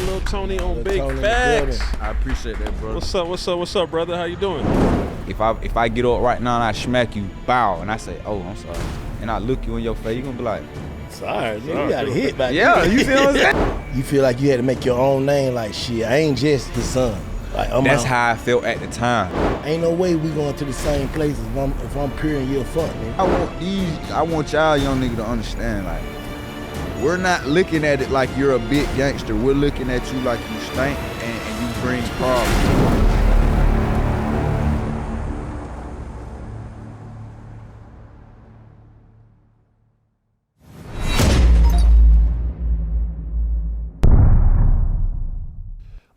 Lil Tony on Big Tony Facts. I appreciate that, brother. What's up, brother? How you doing? If I get up right now and I smack you, bow, and I say, oh, I'm sorry, and I look you in your face, you gonna be like, sorry, nigga, you got a hit back yeah, there. you see what I'm saying? You feel like you had to make your own name, like shit, I ain't just his son. Like, That's how I felt at the time. Ain't no way we going to the same places if I'm pure and you're fuck, nigga. I want y'all young nigga to understand, like, we're not looking at it like you're a big gangster. We're looking at you like you stink and you bring problems.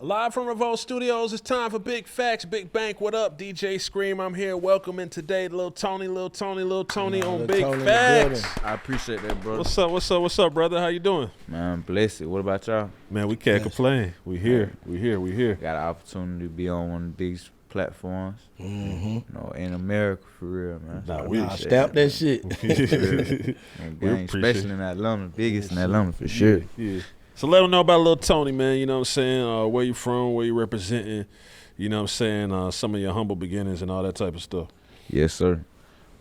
Live from Revolt Studios, it's time for Big Facts, Big Bank. What up, DJ Scream? I'm here welcoming today Lil Tony on Big Facts. I appreciate that, brother. What's up, brother? How you doing? Man, I'm blessed. What about y'all? Man, we can't complain. We here. Got an opportunity to be on one of the biggest platforms, Mm-hmm. in America, for real, man. Stamp that shit. Especially in Atlanta, biggest in Atlanta for sure. Yeah. So let them know about Lil Tony, man. You know what I'm saying? Where you from? Where you representing? You know what I'm saying? Some of your humble beginnings and all that type of stuff. Yes, sir.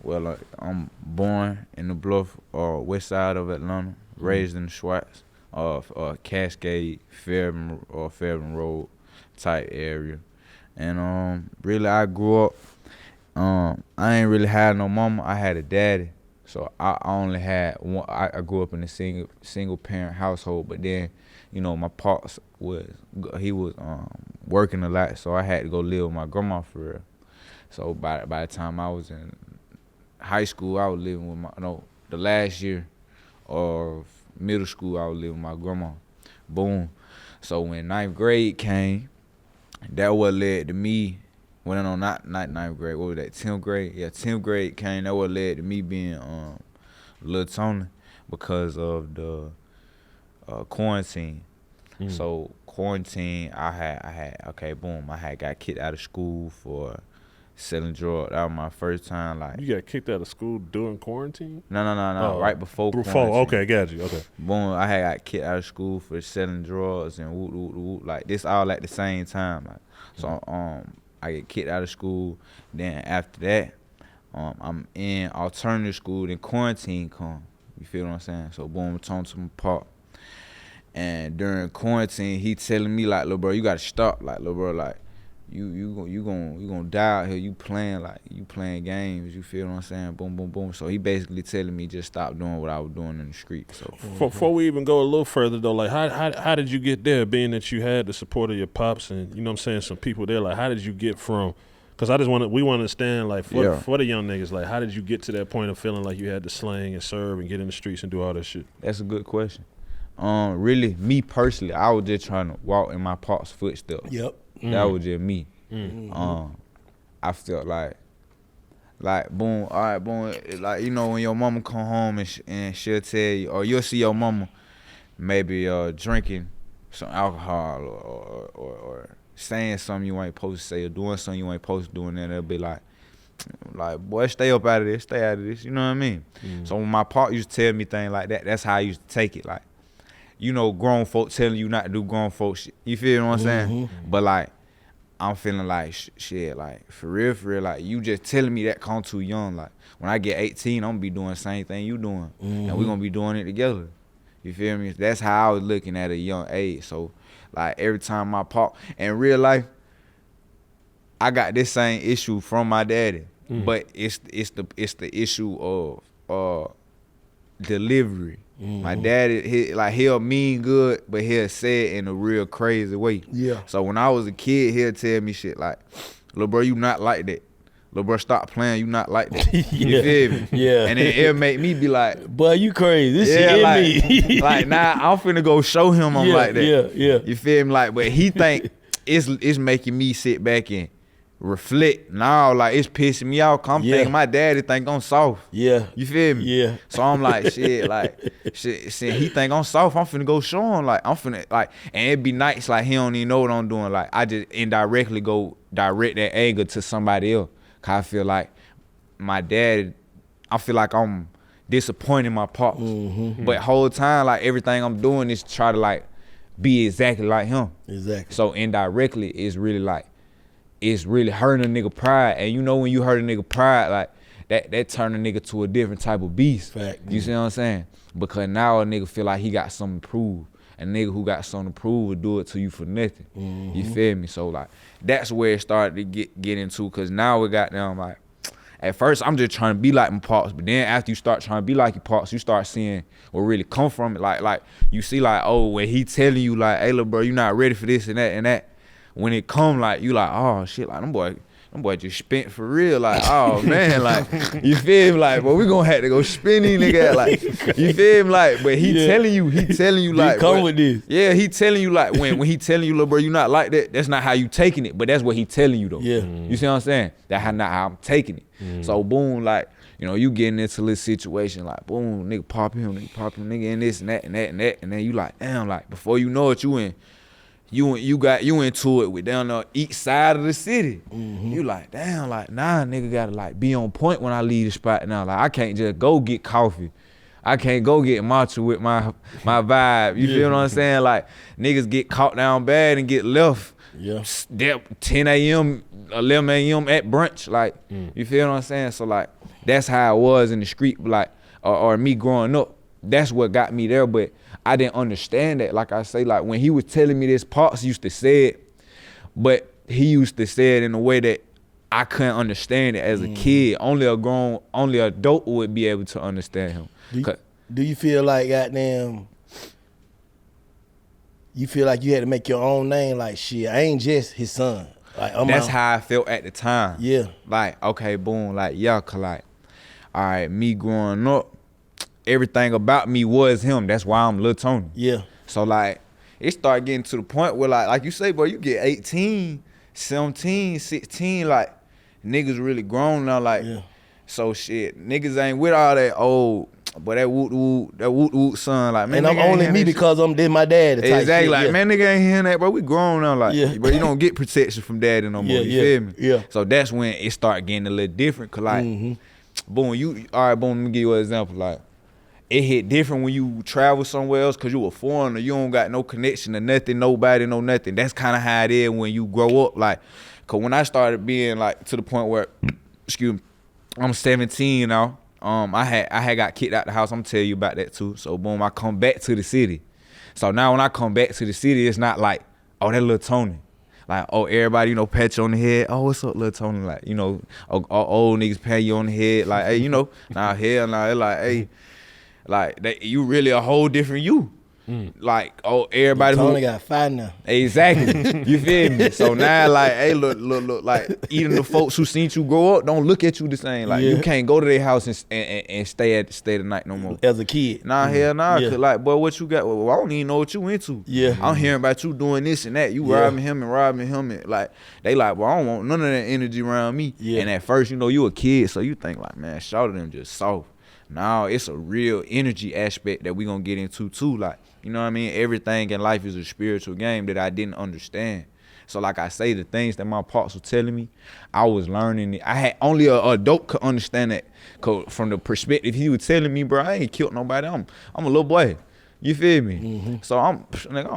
Well, I'm born in the Bluff, west side of Atlanta, raised in the Schwartz, Cascade, Fairburn Road type area. And really, I grew up, I ain't really had no mama. I had a daddy. So I only had one. I grew up in a single parent household, but then, my pops was working a lot, so I had to go live with my grandma for real. So by the time I was in high school, I was living with the last year of middle school, I was living with my grandma. Boom. So when 9th grade came, that what led to me. Well, no, not 9th grade. What was that? 10th grade. Yeah, 10th grade came. That what led to me being Lil Tony because of the quarantine. So quarantine, I had got kicked out of school for selling drugs. That was my first time. Like, you got kicked out of school during quarantine? No. Right before quarantine. Okay, got you. Okay. Boom, I had got kicked out of school for selling drugs and whoop, like this all at the same time. Like, so I get kicked out of school. Then after that, I'm in alternative school. Then quarantine come. You feel what I'm saying? So boom, I talking to my pop. And during quarantine, he telling me like, "Little bro, you gotta stop. Like, little bro, like, you gonna die out here. You playing games. You feel what I'm saying? Boom, boom, boom." So he basically telling me just stop doing what I was doing in the street. So before we even go a little further though, like how did you get there? Being that you had the support of your pops and you know what I'm saying, some people there. Like, how did you get from? Because we want to understand, like, for the young niggas, like, how did you get to that point of feeling like you had to slang and serve and get in the streets and do all that shit? That's a good question. Really, me personally, I was just trying to walk in my pop's footsteps. Yep. That was just me. I felt like boom, all right, boom. Like, when your mama come home and she'll tell you, or you'll see your mama maybe drinking some alcohol or saying something you ain't supposed to say or doing something you ain't supposed to do, and then they'll be like, boy, stay up out of this, stay out of this. You know what I mean? So when my pop used to tell me things like that, that's how I used to take it. Like, grown folk telling you not to do grown folk shit. You feel what I'm saying? But like, I'm feeling like shit, like for real, like you just telling me that come too young. Like when I get 18, I'm gonna be doing the same thing you doing, and we gonna be doing it together. You feel me? That's how I was looking at a young age. So like every time my pop, in real life, I got this same issue from my daddy, but it's the issue of delivery. My daddy, he'll mean good, but he'll say it in a real crazy way. Yeah. So when I was a kid, he'll tell me shit like, "Little bro, you not like that. Little bro, stop playing. You not like that." You feel me? Yeah. And then it'll make me be like, "Boy, you crazy. This shit in me." Like, nah, I'm finna go show him I'm like that. Yeah. You feel me? Like, but he think it's making me sit back and reflect. Now, like, it's pissing me off. I'm thinking my daddy think I'm soft. Yeah. You feel me? Yeah. So I'm like, shit, he think I'm soft. I'm finna go show him. Like, I'm finna, like, and it'd be nice, like, he don't even know what I'm doing. Like, I just indirectly go direct that anger to somebody else. Cause I feel like my dad, I feel like I'm disappointing my pops. But whole time, like, everything I'm doing is try to, like, be exactly like him. Exactly. So indirectly, it's really hurting a nigga pride. And you know when you hurt a nigga pride, like that turn a nigga to a different type of beast. Fact. You see what I'm saying? Because now a nigga feel like he got something to prove. A nigga who got something to prove will do it to you for nothing. You feel me? So like that's where it started to get into, cause now we got down like, at first I'm just trying to be like my pops, but then after you start trying to be like your pops, you start seeing what really come from it. Like you see like, oh, when he telling you like, hey little bro, you not ready for this and that. When it come like, you like, oh shit, like them boy just spent for real, like, oh man, like, you feel me, like, but we gonna have to go spin these niggas, like, you feel me, like, but he telling you like, come with this. Yeah, he telling you like, when he telling you, little bro, you not like that, that's not how you taking it, but that's what he telling you though. Yeah. You see what I'm saying? That's not how I'm taking it. So boom, like, you know, you getting into this situation, like, boom, nigga pop him, nigga in this and that, and then you like, damn, like, before you know it, you into it with down the east side of the city. You like, damn, like, nah, nigga gotta like be on point when I leave the spot now. Like, I can't just go get coffee. I can't go get matcha with my vibe. You feel what I'm saying? Like, niggas get caught down bad and get left. Yeah. 10 a.m., 11 a.m. at brunch. Like, you feel what I'm saying? So like, that's how it was in the street, like, or me growing up. That's what got me there, but I didn't understand that. Like I say, like when he was telling me this, Pops used to say it, but he used to say it in a way that I couldn't understand it as a kid. Only adult would be able to understand him. Do you feel like goddamn, you feel like you had to make your own name? Like, shit, I ain't just his son. Like, that's how I felt at the time. Yeah. Like, okay, boom, like, yeah, cause like, all right, me growing up, everything about me was him. That's why I'm Lil Tony. Yeah. So like, it started getting to the point where like you say, bro, you get 18, 17, 16, like, niggas really grown now, like, so shit, niggas ain't with all that old, but that woot son, like, man. And I'm only me because I'm this my dad. Exactly, shit, like, man, nigga ain't hearing that, bro. We grown now, like, but you don't get protection from daddy no more. You feel me? Yeah. So that's when it started getting a little different, cause like, boom, all right, boom, let me give you an example, like, it hit different when you travel somewhere else because you a foreigner. You don't got no connection to nothing, nobody, no nothing. That's kind of how it is when you grow up. Like, because when I started being like to the point where, excuse me, I'm 17 now. I had got kicked out the house. I'm gonna tell you about that too. So boom, I come back to the city. So now when I come back to the city, it's not like, oh, that Lil Tony. Like, oh, everybody, you know, pat you on the head. Oh, what's up, Lil Tony? Like, you know, old niggas pat you on the head. Like, hey, you know, nah, hell nah. It's like, hey. Like, you really a whole different you. Like, oh, everybody Tony got five now. Exactly. You feel me? So now, like, hey, look, like, even the folks who seen you grow up don't look at you the same. Like, you can't go to their house and stay the night no more. As a kid. Nah, hell nah. Cause like, boy, what you got? Well, I don't even know what you into. Yeah. I'm hearing about you doing this and that. You robbing him. And like, they like, well, I don't want none of that energy around me. Yeah. And at first, you know, you a kid, so you think like, man, shout at them just soft. Now it's a real energy aspect that we gonna get into too. Like, you know what I mean? Everything in life is a spiritual game that I didn't understand. So like I say, the things that my pops were telling me, I was learning it. I had only an adult could understand that. Cause from the perspective he was telling me, bro, I ain't killed nobody. I'm a little boy. You feel me? So I'm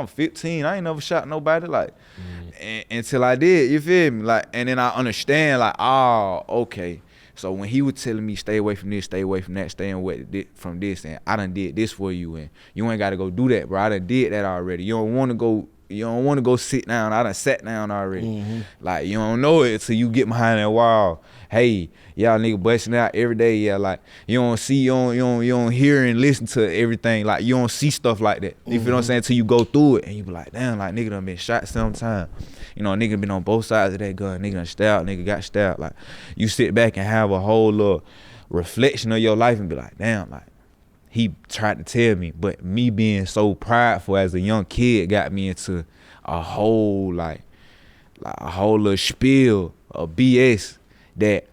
15. I ain't never shot nobody. Like, until I did. You feel me? Like, and then I understand. Like, oh, okay. So when he was telling me stay away from this, stay away from that, stay away from this, and I done did this for you, and you ain't gotta go do that, bro. I done did that already. You don't wanna go sit down. I done sat down already. Like, you don't know it till you get behind that wall. Hey, y'all nigga busting out every day. Yeah, like, you don't see, you don't hear and listen to everything. Like, you don't see stuff like that. You feel what I'm saying? Till you go through it and you be like, damn, like, nigga done been shot sometime. You know, a nigga been on both sides of that gun. Nigga done stabbed, nigga got stabbed. Like, you sit back and have a whole little reflection of your life and be like, damn, like, he tried to tell me. But me being so prideful as a young kid got me into a whole, like a whole little spiel of BS that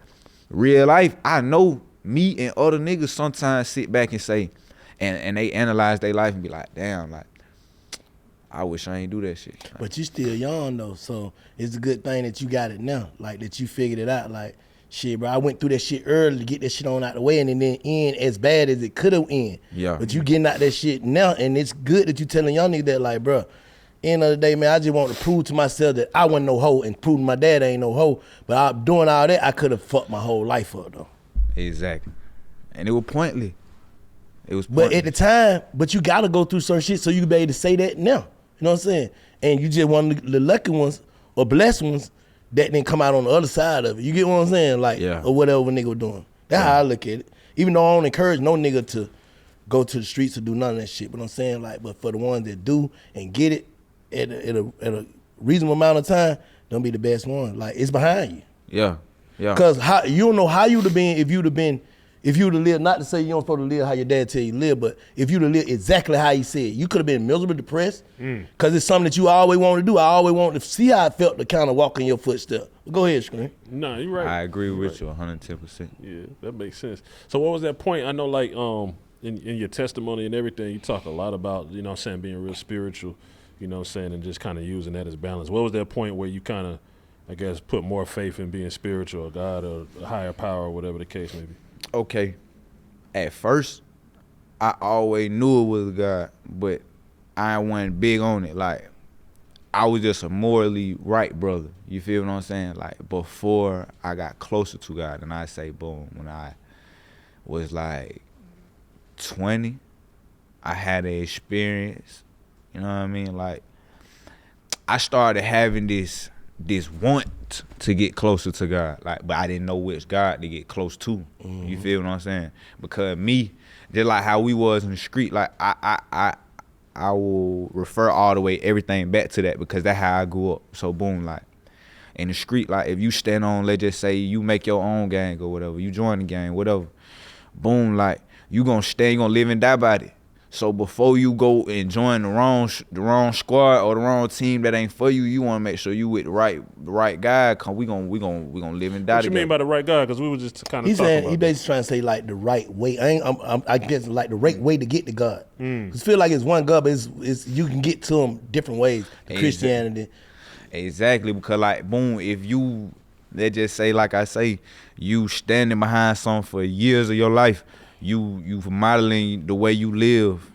real life, I know me and other niggas sometimes sit back and say, and they analyze their life and be like, damn, like, I wish I ain't do that shit. But you still young though, so it's a good thing that you got it now. Like, that you figured it out. Like, shit, bro, I went through that shit early to get that shit on out the way, and then end as bad as it could have end. Yeah. But you getting out that shit now, and it's good that you telling young niggas that, like, bro, end of the day, man, I just want to prove to myself that I wasn't no hoe and prove to my dad I ain't no hoe. But doing all that, I could have fucked my whole life up, though. Exactly. And it was pointless. But at the time, you got to go through certain shit so you can be able to say that now. You know what I'm saying? And you just one of the lucky ones or blessed ones that didn't come out on the other side of it. You get what I'm saying? Like, or whatever a nigga was doing. That's how I look at it. Even though I don't encourage no nigga to go to the streets or do none of that shit. But I'm saying, like, but for the ones that do and get it at a reasonable amount of time, don't be the best one. Like, it's behind you. Yeah. Because you don't know how you'd have been if you'd have lived, not to say you don't supposed to live how your dad tell you to live, but if you'd have lived exactly how he said, you could have been miserable, depressed, because it's something that you always wanted to do. I always wanted to see how it felt to kind of walk in your footsteps. Go ahead, Screen. No, you're right. I agree with you 110%. Yeah, that makes sense. So what was that point? I know, like, in your testimony and everything, you talk a lot about, you know what I'm saying, being real spiritual, you know what I'm saying, and just kind of using that as balance. What was that point where you kind of, I guess, put more faith in being spiritual or God or a higher power or whatever the case may be? Okay. At first, I always knew it was God, but I wasn't big on it. Like, I was just a morally right brother. You feel what I'm saying? Like, before I got closer to God, and I say, boom, when I was like 20, I had an experience. You know what I mean? Like, I started having this want to get closer to God, like, but I didn't know which God to get close to. You feel what I'm saying? Because me, just like how we was in the street, like I will refer all the way everything back to that because that's how I grew up. So boom, like in the street, like if you stand on, let's just say you make your own gang or whatever, you join the gang, whatever, boom, like you gonna live and die by it. So before you go and join the wrong squad or the wrong team that ain't for you, you want to make sure you with the right guy. Cause we gonna live and die. What you mean by the right guy? Because we were just kind of talking about he basically trying to say like the right way. I guess like the right way to get to God. Cause feel like it's one God, but it's you can get to him different ways. Christianity. Exactly, because like boom, if you let's just say like I say, you standing behind something for years of your life. You modeling the way you live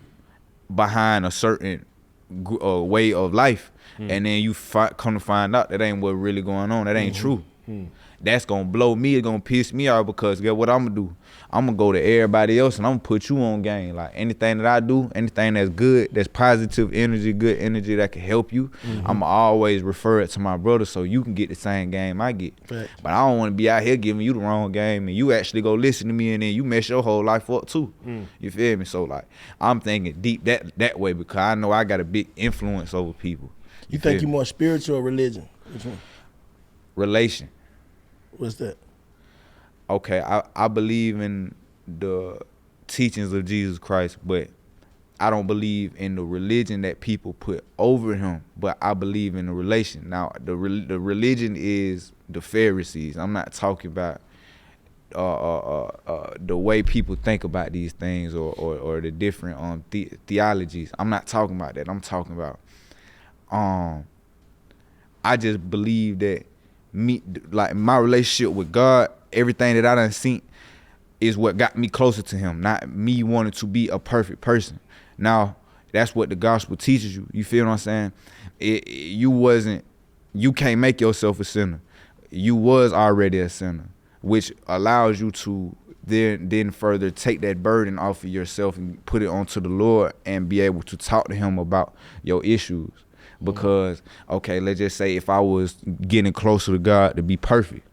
behind a certain way of life, and then you come to find out that ain't what really going on. That ain't true. That's gonna blow me. It's gonna piss me off because guess what I'm gonna do? I'm gonna go to everybody else and I'm gonna put you on game. Like anything that I do, anything that's good, that's positive energy, good energy that can help you, I'm gonna always refer it to my brother so you can get the same game I get. Right. But I don't wanna be out here giving you the wrong game and you actually go listen to me and then you mess your whole life up too. You feel me? So like I'm thinking deep that way because I know I got a big influence over people. You think you more spiritual or religion? Which one? Relation. What's that? Okay, I believe in the teachings of Jesus Christ, but I don't believe in the religion that people put over him, but I believe in the relation. Now, the religion is the Pharisees. I'm not talking about the way people think about these things or the different theologies. I'm not talking about that. I'm talking about I just believe that like my relationship with God, everything that I done seen is what got me closer to him, not me wanting to be a perfect person. Now, that's what the gospel teaches you. You feel what I'm saying? You can't make yourself a sinner. You was already a sinner, which allows you to then further take that burden off of yourself and put it onto the Lord and be able to talk to him about your issues. Because, okay, let's just say if I was getting closer to God to be perfect,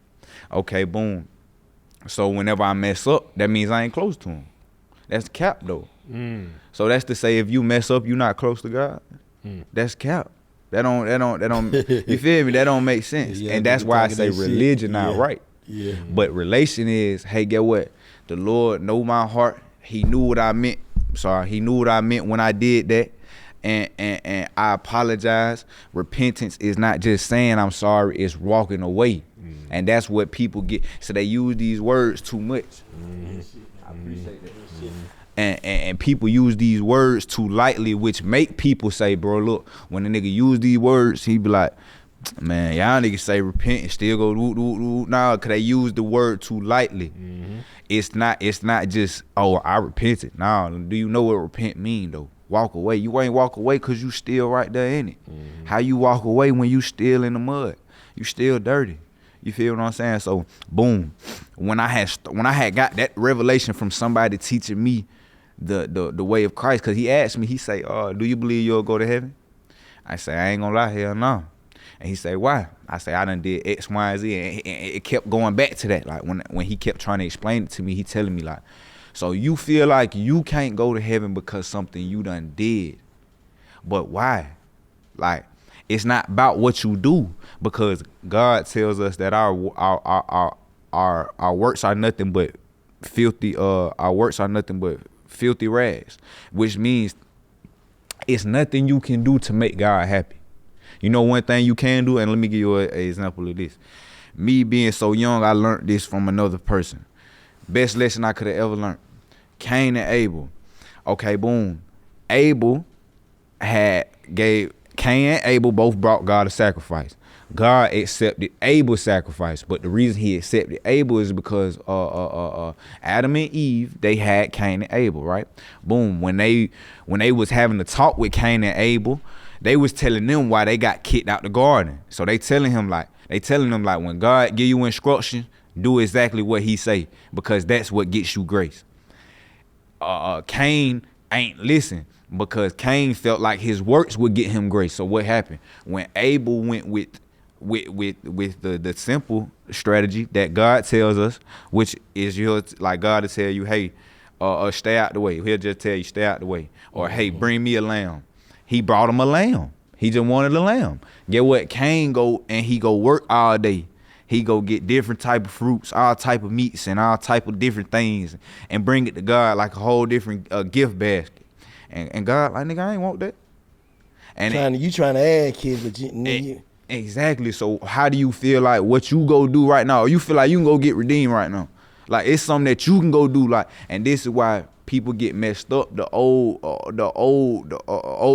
okay, boom. So whenever I mess up, that means I ain't close to him. That's cap though. So that's to say if you mess up, you're not close to God. That's cap. That don't you feel me? That don't make sense. Yeah, and that's why I say religion not right. Yeah. But relation is, hey, get what? The Lord know my heart. He knew what I meant. He knew what I meant when I did that. And I apologize. Repentance is not just saying I'm sorry, it's walking away. And that's what people get. So they use these words too much. I appreciate that. And people use these words too lightly, which make people say, bro, look, when a nigga use these words, he be like, man, y'all niggas say repent and still go woo. Nah, cause they use the word too lightly. It's not just, oh, I repented. Nah, do you know what repent mean though? walk away. You ain't walk away because you still right there in it. How you walk away when you still in the mud? You still dirty. You feel what I'm saying? So boom, when I had got that revelation from somebody teaching me the way of Christ, because he asked me, he say, do you believe you'll go to heaven? I say, I ain't gonna lie, hell no. And he say, why? I say, I done did X, Y, and Z. And it kept going back to that. Like when he kept trying to explain it to me, he telling me like, so you feel like you can't go to heaven because something you done did. But why? Like, it's not about what you do, because God tells us that our works are nothing but filthy. Our works are nothing but filthy rags, which means it's nothing you can do to make God happy. You know one thing you can do, and let me give you an example of this. Me being so young, I learned this from another person. Best lesson I could have ever learned. Cain and Abel. Okay, boom. Abel Cain and Abel both brought God a sacrifice. God accepted Abel's sacrifice, but the reason he accepted Abel is because Adam and Eve, they had Cain and Abel, right? Boom. When they was having a talk with Cain and Abel, they was telling them why they got kicked out the garden. So they telling them like, when God give you instruction, do exactly what he say, because that's what gets you grace. Cain ain't listen, because Cain felt like his works would get him grace. So what happened? When Abel went with the simple strategy that God tells us, which is like God to tell you, hey, stay out the way. He'll just tell you, stay out the way. Or hey, bring me a lamb. He brought him a lamb. He just wanted a lamb. Get what? Cain go and he go work all day. He go get different type of fruits, all type of meats, and all type of different things, and bring it to God like a whole different gift basket. And God, like, nigga, I ain't want that. And you trying to add kids, but you exactly. So how do you feel like what you go do right now? Or you feel like you can go get redeemed right now? Like, it's something that you can go do. Like, and this is why people get messed up. The Old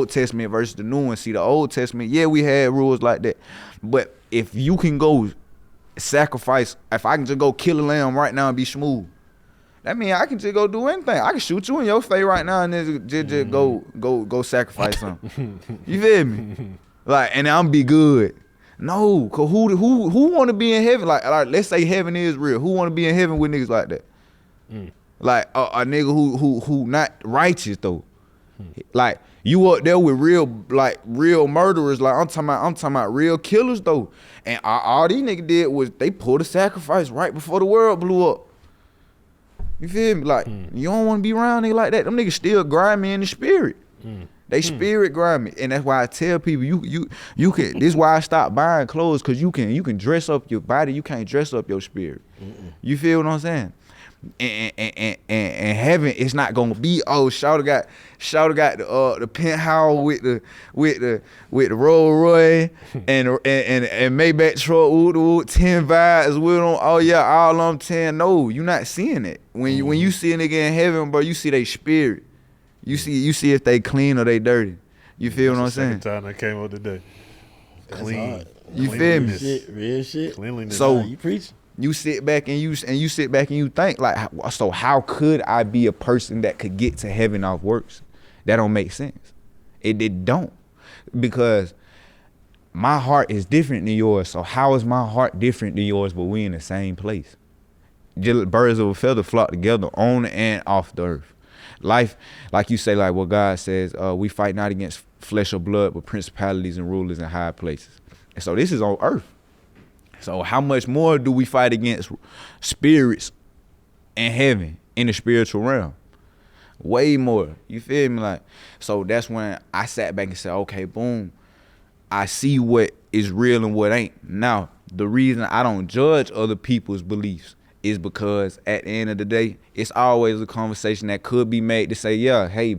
Testament versus the New one. See, the Old Testament, yeah, we had rules like that, but if you can go sacrifice, if I can just go kill a lamb right now and be smooth, that means I can just go do anything. I can shoot you in your face right now and then just go sacrifice something. You feel me? Like, and I'm be good. No, cause who want to be in heaven? Like, let's say heaven is real. Who want to be in heaven with niggas like that? Like a nigga who not righteous though. Like, you up there with real murderers. Like, I'm talking about real killers though. And all these niggas did was they pulled a sacrifice right before the world blew up. You feel me? Like, you don't want to be around niggas like that. Them niggas still grimy in the spirit. They spirit grimy. And that's why I tell people you can, this is why I stopped buying clothes, cause you can dress up your body, you can't dress up your spirit. You feel what I'm saying? And heaven, it's not gonna be, oh, Shawty got the penthouse with the Rolls Royce and Maybach truck, 10 vibes with them. Oh yeah, all them 10. No, you not seeing it. When you see a nigga in heaven, bro, you see they spirit. You see if they clean or they dirty. You feel what I'm saying? Second time I came up today. Clean. You feel me? shit, real shit. Cleanliness. So You preach. you sit back and you think like, so how could I be a person that could get to heaven off works? That don't make sense. It don't, because my heart is different than yours. So how is my heart different than yours, but we in the same place? Just birds of a feather flock together on and off the earth. Life, like you say, like what God says, we fight not against flesh or blood, but principalities and rulers in high places. And so this is on earth. So how much more do we fight against spirits in heaven, in the spiritual realm? Way more. You feel me? Like, so that's when I sat back and said, okay, boom, I see what is real and what ain't. Now, the reason I don't judge other people's beliefs is because at the end of the day, it's always a conversation that could be made to say, yeah, hey,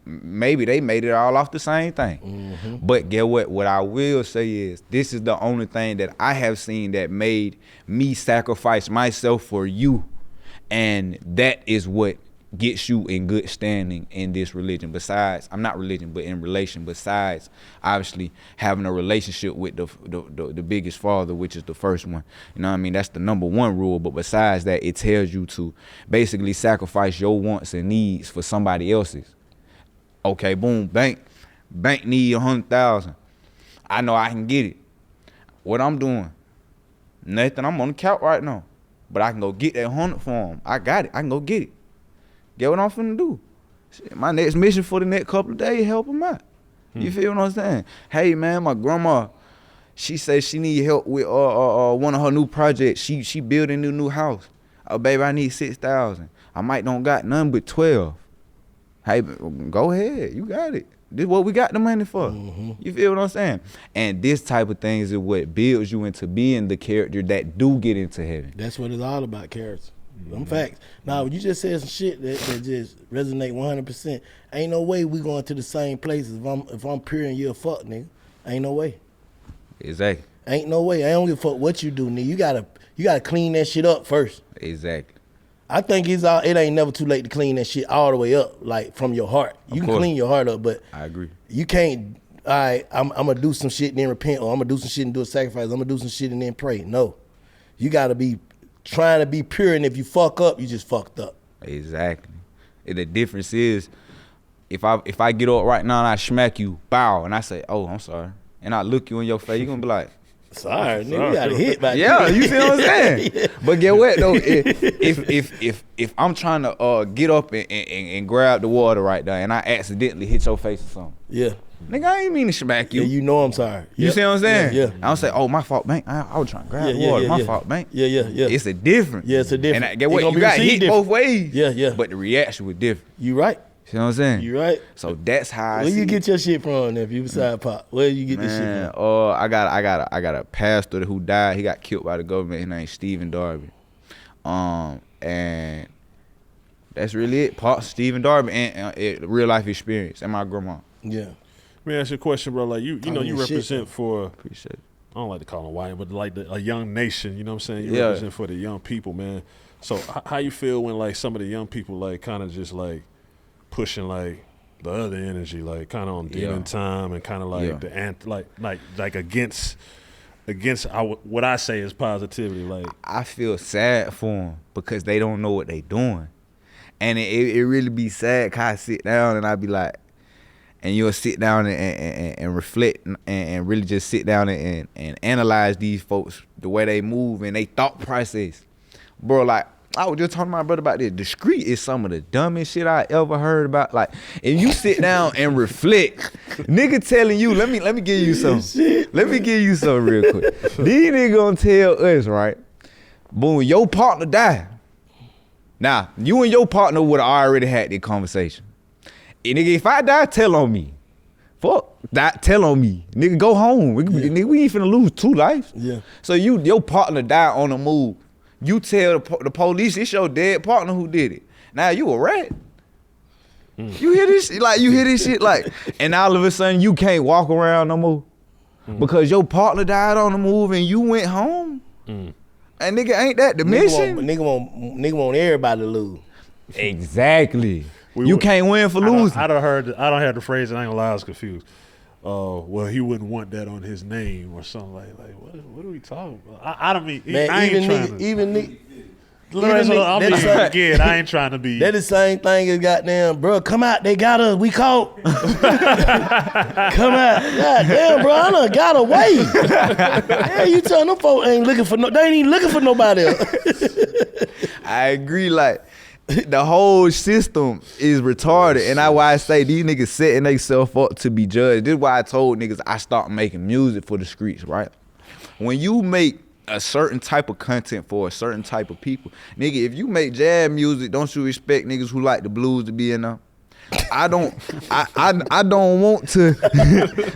maybe they made it all off the same thing. But get what I will say is, this is the only thing that I have seen that made me sacrifice myself for you. And that is what gets you in good standing in this religion. Besides, I'm not religion, but in relation, besides obviously having a relationship with the biggest father, which is the first one. You know what I mean? That's the number one rule. But besides that, it tells you to basically sacrifice your wants and needs for somebody else's. Okay, boom, bank need 100,000. I know I can get it. What I'm doing? Nothing. I'm on the couch right now, but I can go get that 100 for him. I got it. I can go get it. Get what I'm finna do? Shit, my next mission for the next couple of days, help him out. You feel what I'm saying? Hey man, my grandma, she says she need help with one of her new projects. She building a new house. Oh baby, I need 6,000. I might don't got none but 12. Hey, go ahead, you got it. This is what we got the money for. You feel what I'm saying? And this type of things is what builds you into being the character that do get into heaven. That's what it's all about, character. Them facts. Now, you just said some shit that just resonate 100%. Ain't no way we going to the same places if I'm pure and you a fuck, nigga. Ain't no way. Exactly. Ain't no way. I don't give a fuck what you do, nigga. You gotta clean that shit up first. Exactly. I think it ain't never too late to clean that shit all the way up, like from your heart. You can clean your heart up, but I agree. You can't, all right, I'm gonna do some shit and then repent, or I'm gonna do some shit and do a sacrifice. I'm gonna do some shit and then pray. No. You gotta be trying to be pure, and if you fuck up, you just fucked up. Exactly. And the difference is, if I get up right now and I smack you, bow, and I say, oh, I'm sorry, and I look you in your face, you gonna be like, sorry, nigga, you got a hit back yeah, there. you see what I'm saying? Yeah. But get what though? If I'm trying to get up and grab the water right there, and I accidentally hit your face or something, yeah, nigga, I ain't mean to smack you. Yeah, you know I'm sorry. You see what I'm saying? Yeah. I don't say, oh, my fault, bank. I was trying to grab the water. My fault, bank. Yeah. It's a difference. Yeah, it's a difference. And get what? You got hit both ways. Yeah. But the reaction was different. You right. You know what I'm saying? You right. So that's how I Where see you get your shit from, if you beside Pop? Where you get this shit from? I got a pastor who died. He got killed by the government. His name's Stephen Darby. And that's really it. Pop, Stephen Darby, and real life experience, and my grandma. Yeah. Let me ask you a question, bro. Like you know, you represent for. Appreciate it. I don't like to call them white, but like a young nation. You know what I'm saying? You Yeah. represent for the young people, man. So how you feel when like some of the young people like kind of just like pushing like the other energy, like kind of on demon time and kind of like the like against what I say is positivity. Like I feel sad for them because they don't know what they doing, and it really be sad. Cause I sit down and I be like, and you'll sit down and reflect and really just sit down and analyze these folks, the way they move and they thought process, bro. Like I was just talking to my brother about this. The street is some of the dumbest shit I ever heard about. Like, if you sit down and reflect, nigga telling you, let me give you some. Let me give you some real quick. These niggas gonna tell us, right? Boom, your partner died. Now, you and your partner would have already had this conversation. And nigga, if I die, tell on me. Fuck, tell on me. Nigga, go home. Nigga, we ain't finna lose 2 lives. Yeah. So your partner died on the move. You tell the police it's your dead partner who did it. Now you a rat. You hear this? You hear this shit and all of a sudden you can't walk around no more because your partner died on the move and you went home. And nigga, ain't that the mission? Nigga want everybody to lose. Exactly. You can't win for losing. I don't have the phrase, and I ain't gonna lie, I was confused. Well, he wouldn't want that on his name or something like what are we talking about? I don't mean, man, I ain't trying to. I ain't trying to be. That the same thing as goddamn, bro. Come out, they got us. We caught. Come out, goddamn, bro. I done got away. Yeah, you telling them folks ain't looking for they ain't even looking for nobody else. I agree. Like the whole system is retarded, and that's why I say these niggas setting themselves up to be judged. This is why I told niggas I start making music for the streets. Right, when you make a certain type of content for a certain type of people. Nigga, if you make jazz music, don't you expect niggas who like the blues to be in there? I don't want to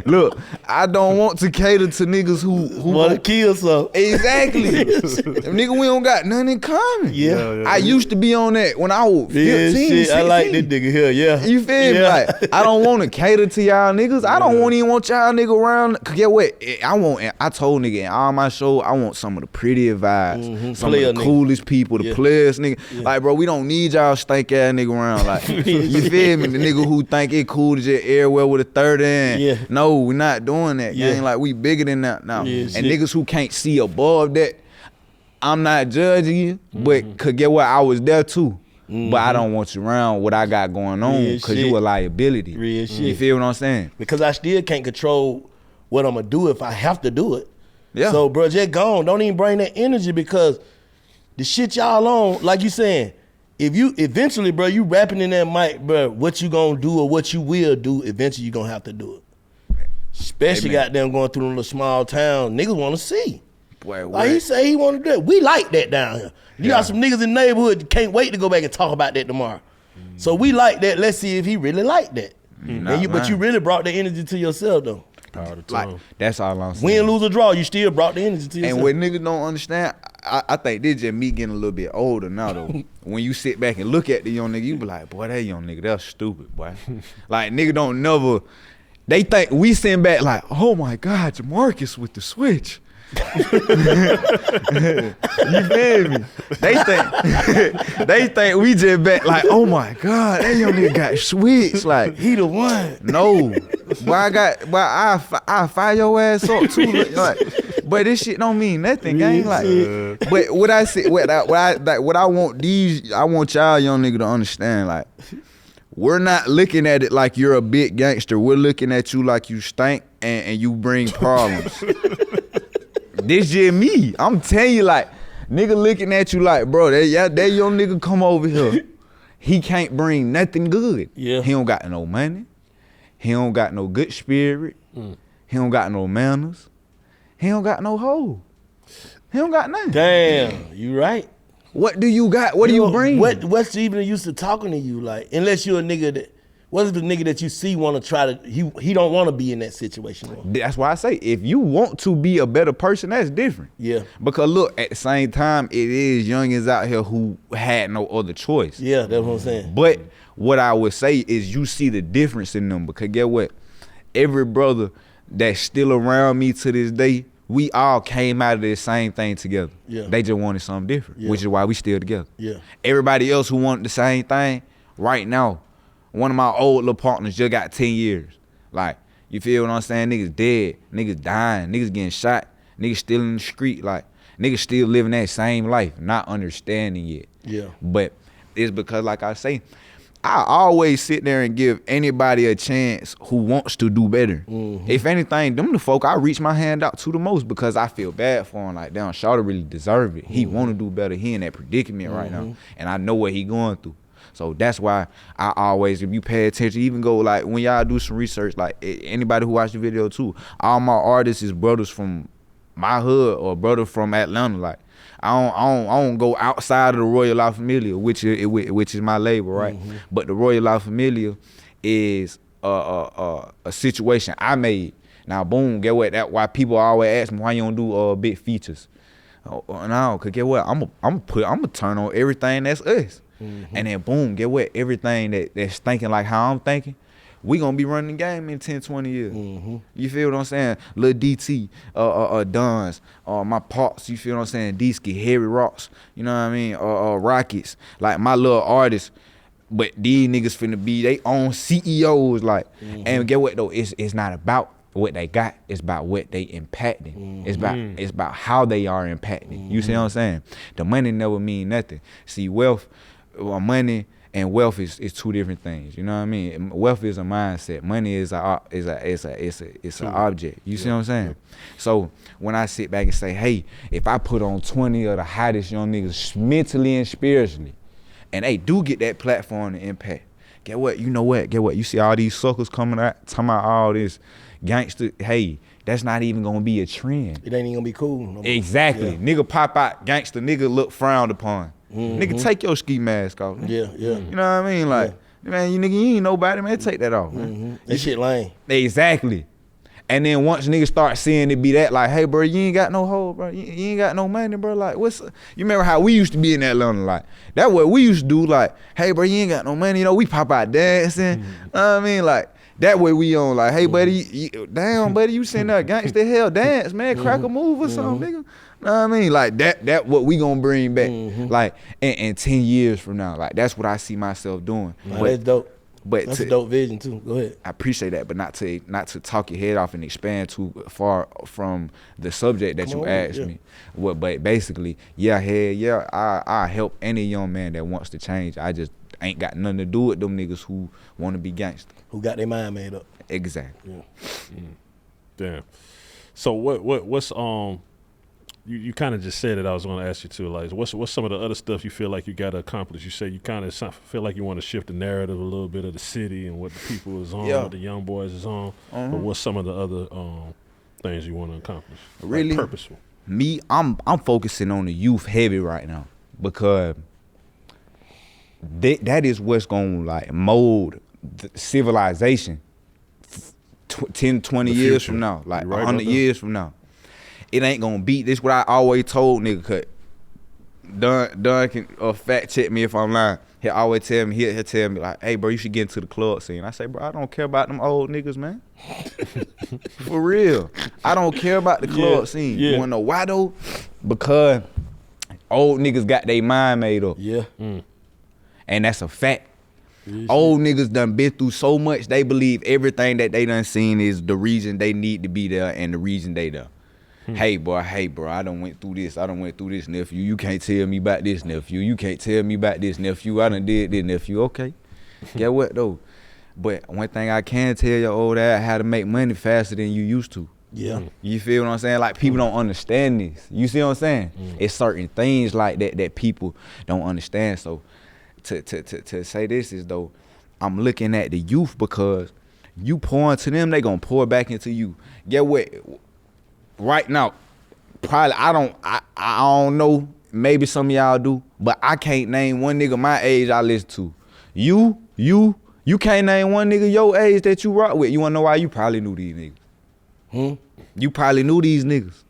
look, I don't want to cater to niggas who want to kill some. Exactly. Nigga, we don't got nothing in common. Yeah. I used to be on that when I was 15, 16. I like this nigga here, yeah. You feel me? Like, I don't want to cater to y'all niggas. I don't even want y'all nigga around. Cause get what? I told nigga in all my show, I want some of the prettiest vibes, some of the coolest people, the players, nigga. Yeah. Like, bro, we don't need y'all stank ass nigga around. Like, you feel me? The nigga who think it cool to just everywhere with a 30 in. Yeah. No, we not doing that. Yeah. Gang. Like, we bigger than that now. Yeah, and niggas who can't see above that, I'm not judging you, but could get what? I was there too. but I don't want you around what I got going on because you a liability. Real shit. You feel what I'm saying? Because I still can't control what I'm gonna do if I have to do it. Yeah. So, bro, just gone. Don't even bring that energy because the shit y'all on, like you saying, if you eventually, bro, you rapping in that mic, bro, what you gonna do or what you will do, eventually you gonna have to do it. Especially goddamn going through them little small town, niggas want to see. Boy, like he say he want to do it. We like that down here. You got some niggas in the neighborhood can't wait to go back and talk about that tomorrow. So we like that. Let's see if he really like that. But you really brought the energy to yourself though. Like, that's all I'm saying. Win, lose, or draw, you still brought the energy to yourself. And what niggas don't understand, I think this just me getting a little bit older now though. When you sit back and look at the young nigga, you be like, boy, that young nigga, that's stupid, boy. Like, nigga don't never, they think we sitting back like, oh my God, Jamarcus with the switch. You feel me? They think we just back like, oh my God, that young nigga got switched. Like, he the one. No. I fire your ass up too. Like, but this shit don't mean nothing, gang. Like, but what I want y'all young nigga to understand, like, we're not looking at it like you're a big gangster. We're looking at you like you stink and you bring problems. This just me. I'm telling you, like, nigga looking at you like, bro, that young nigga come over here. He can't bring nothing good. Yeah. He don't got no money. He don't got no good spirit. He don't got no manners. He don't got no hoe. He don't got nothing. Damn, you right. What do you got? What do you bring? What's even used to talking to you like? Unless you're a nigga that, what's the nigga that you see want to try to, he don't want to be in that situation. That's why I say, if you want to be a better person, that's different. Yeah. Because look, at the same time, it is youngins out here who had no other choice. Yeah, that's what I'm saying. But what I would say is you see the difference in them, because get what? Every brother that's still around me to this day, we all came out of the same thing together. Yeah. They just wanted something different, which is why we still together. Yeah. Everybody else who wanted the same thing, right now, one of my old little partners just got 10 years. Like, you feel what I'm saying? Niggas dead, niggas dying, niggas getting shot, niggas still in the street, like, niggas still living that same life, not understanding it. Yeah. But it's because, like I say, I always sit there and give anybody a chance who wants to do better. If anything, them the folk I reach my hand out to the most, because I feel bad for him. Like, damn, Shawty really deserve it. He want to do better. He in that predicament right now, and I know what he going through. So that's why I always, if you pay attention, even go like when y'all do some research, like anybody who watch the video too, all my artists is brothers from my hood or brother from Atlanta. Like, I don't go outside of the Royal La Familia, which is my label, right? But the Royal La Familia is a situation I made. Now, boom, get what? That's why people always ask me, why you don't do big features? No, cause get what? I'm gonna turn on everything that's us. And then boom, get what? Everything that's thinking like how I'm thinking, we gonna be running the game in 10, 20 years. You feel what I'm saying? Lil DT, Duns, my pops, you feel what I'm saying? D-Ski, Harry Rocks, you know what I mean? Rockets, like my little artists. But these niggas finna be they own CEOs, like, and get what though? It's not about what they got, it's about what they impacting. It's about how they are impacting. You see what I'm saying? The money never mean nothing. See, money and wealth is two different things. You know what I mean? Wealth is a mindset. Money is an object. You see what I'm saying? So when I sit back and say, hey, if I put on 20 of the hottest young niggas mentally and spiritually, and they do get that platform and impact, get what? You know what? Get what? You see all these suckers coming out talking about all this gangster. Hey, that's not even gonna be a trend. It ain't even gonna be cool. No more. Exactly. Yeah. Nigga pop out gangster. Nigga look frowned upon. Nigga, take your ski mask off. Man. Yeah. You know what I mean? Like, man, you ain't nobody, man. Take that off, man. That shit lame. Exactly. And then once niggas start seeing it be that, like, hey, bro, you ain't got no hoe, bro. You ain't got no money, bro. Like, you remember how we used to be in Atlanta? Like, that what we used to do. Like, hey, bro, you ain't got no money. You know, we pop out dancing. You know what I mean? Like, that way we on. Like, hey, buddy, damn, buddy, you sitting there gangsta hell dance, man. Crack a move or something, nigga. Know what I mean? Like, that what we gonna bring back. Like, in 10 years from now. Like, that's what I see myself doing. That's dope. But that's a dope vision too. Go ahead. I appreciate that, but not to talk your head off and expand too far from the subject that you asked me. But basically, I help any young man that wants to change. I just ain't got nothing to do with them niggas who want to be gangster. Who got their mind made up. Exactly. Yeah. Damn. So what's you kind of just said it. I was going to ask you too. Like, what's some of the other stuff you feel like you got to accomplish? You say you kind of feel like you want to shift the narrative a little bit of the city and what the people is on, what the young boys is on. But what's some of the other things you want to accomplish? Really, like purposeful. Me, I'm focusing on the youth heavy right now because that is what's going to like mold the civilization 10, 20 years from now, like 100 years from now. It ain't gonna beat this. What I always told nigga, cut. Dunn can fact check me if I'm lying. He always tell me, he'll tell me like, hey bro, you should get into the club scene. I say, bro, I don't care about them old niggas, man. For real. I don't care about the club scene. You wanna know why though? Because old niggas got their mind made up. Yeah. And that's a fact. Old niggas done been through so much, they believe everything that they done seen is the reason they need to be there and the reason they there. Hey bro, I done went through this, nephew. You can't tell me about this, nephew. You can't tell me about this, nephew. I done did this, nephew. Okay. Get what though? But one thing I can tell your old ass how to make money faster than you used to. Yeah. You feel what I'm saying? Like people don't understand this. You see what I'm saying? It's certain things like that people don't understand. So to say this is though, I'm looking at the youth because you pour into them, they gonna pour back into you. Get what? Right now, probably I don't know, maybe some of y'all do, but I can't name one nigga my age I listen to. You can't name one nigga your age that you rock with. You wanna know why? You probably knew these niggas. You probably knew these niggas.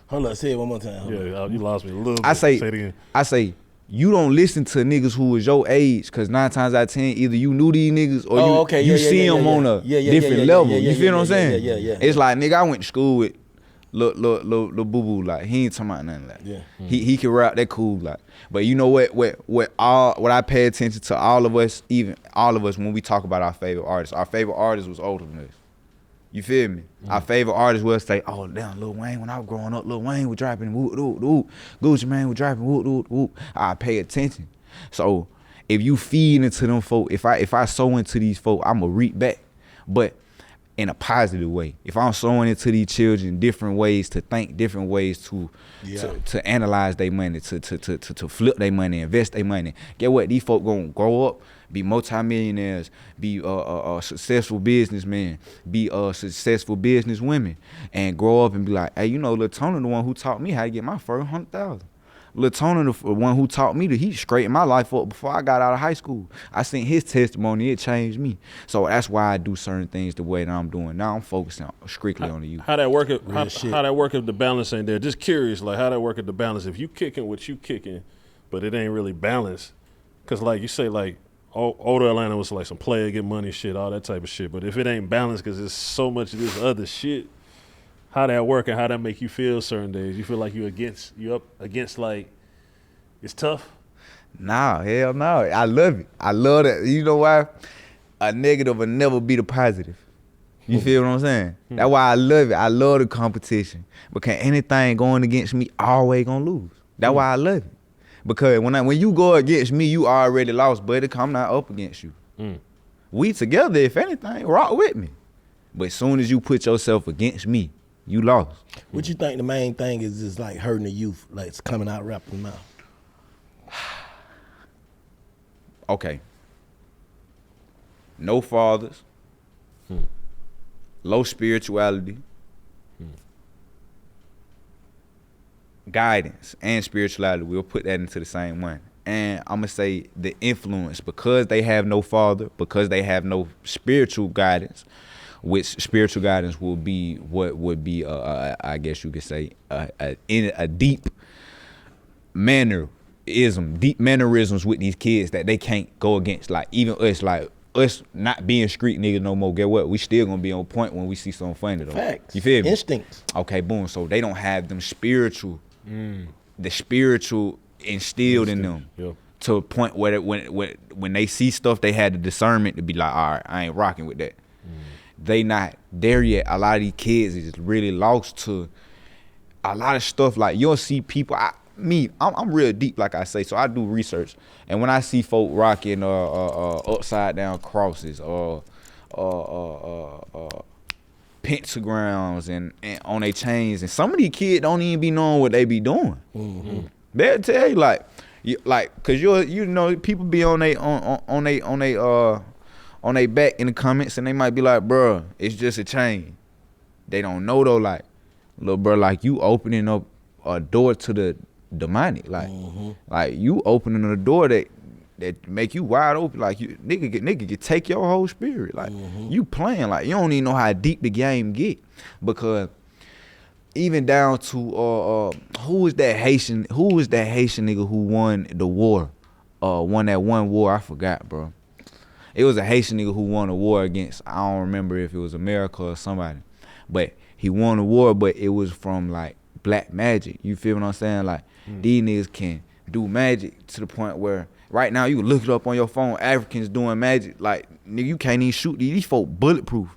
Hold on, say it one more time. You lost me a little bit. Say it again. I say, you don't listen to niggas who is your age, cause 9 times out of 10, either you knew these niggas or you see them on a different level. You feel what I'm saying? Yeah. It's like, nigga, I went to school with Look, boo-boo, like, he ain't talking about nothing like that. He can rap, that cool, like. But you know what I pay attention to, all of us, when we talk about our favorite artist was older than us. You feel me? Our favorite artist will say, oh, damn, Lil Wayne, when I was growing up, Lil Wayne was dropping whoop. Gucci Mane was dropping whoop. I pay attention. So if you feed into them folk, if I sow into these folk, I'ma reap back. But in a positive way. If I'm sowing into these children different ways to think, different ways to analyze their money, to flip their money, invest their money, get what? These folk gonna grow up, be multimillionaires, be successful businessmen, be successful businesswomen, and grow up and be like, hey, you know, Lil Tony the one who taught me how to get my first 100,000. Lil Tony the one who taught me he straightened my life up before I got out of high school. I seen his testimony, it changed me. So that's why I do certain things the way that I'm doing. Now I'm focusing strictly on the youth. How that work if the balance ain't there? Just curious, like how that work if the balance, if you kicking what you kicking, but it ain't really balanced. Cause like you say like older Atlanta was like some player get money shit, all that type of shit. But if it ain't balanced cause there's so much of this other shit, how that work and how that make you feel certain days? You feel like you up against like it's tough? Nah, hell no. I love it. I love that. You know why? A negative will never be the positive. You feel what I'm saying? That's why I love it. I love the competition. Because anything going against me always gonna lose. That's why I love it. Because when you go against me, you already lost, buddy. I'm not up against you. We together, if anything, rock with me. But as soon as you put yourself against me, you lost. What you think the main thing is just like hurting the youth, like it's coming out rapping mouth? Okay. No fathers. Low spirituality. Guidance and spirituality. We'll put that into the same one. And I'm going to say the influence, because they have no father, because they have no spiritual guidance, which spiritual guidance will be what would be, I guess you could say, in a deep mannerisms with these kids that they can't go against. Like even us not being street niggas no more, get what? We still gonna be on point when we see something funny though. Facts. You feel me? Instincts. Okay, boom. So they don't have them spiritual, the spiritual instilled in them. Yep. to a point where when they see stuff, they had the discernment to be like, all right, I ain't rocking with that. They not there yet. A lot of these kids is really lost to a lot of stuff. Like you'll see people. I'm real deep, like I say, so I do research. And when I see folk rocking upside down crosses or pentagrams and on their chains, and some of these kids don't even be knowing what they be doing. They'll tell you like, cause you know people be on they back in the comments, and they might be like, bruh, it's just a chain. They don't know though, like, little bro, like you opening up a door to the demonic, like you opening a door that make you wide open, like you nigga can take your whole spirit, like you playing, like you don't even know how deep the game get, because even down to who is that Haitian nigga who won the war, won that one war, I forgot, bro. It was a Haitian nigga who won a war against, I don't remember if it was America or somebody, but he won a war, but it was from like black magic. You feel what I'm saying? Like these niggas can do magic to the point where right now you can look it up on your phone. Africans doing magic, like nigga, you can't even shoot these folk bulletproof.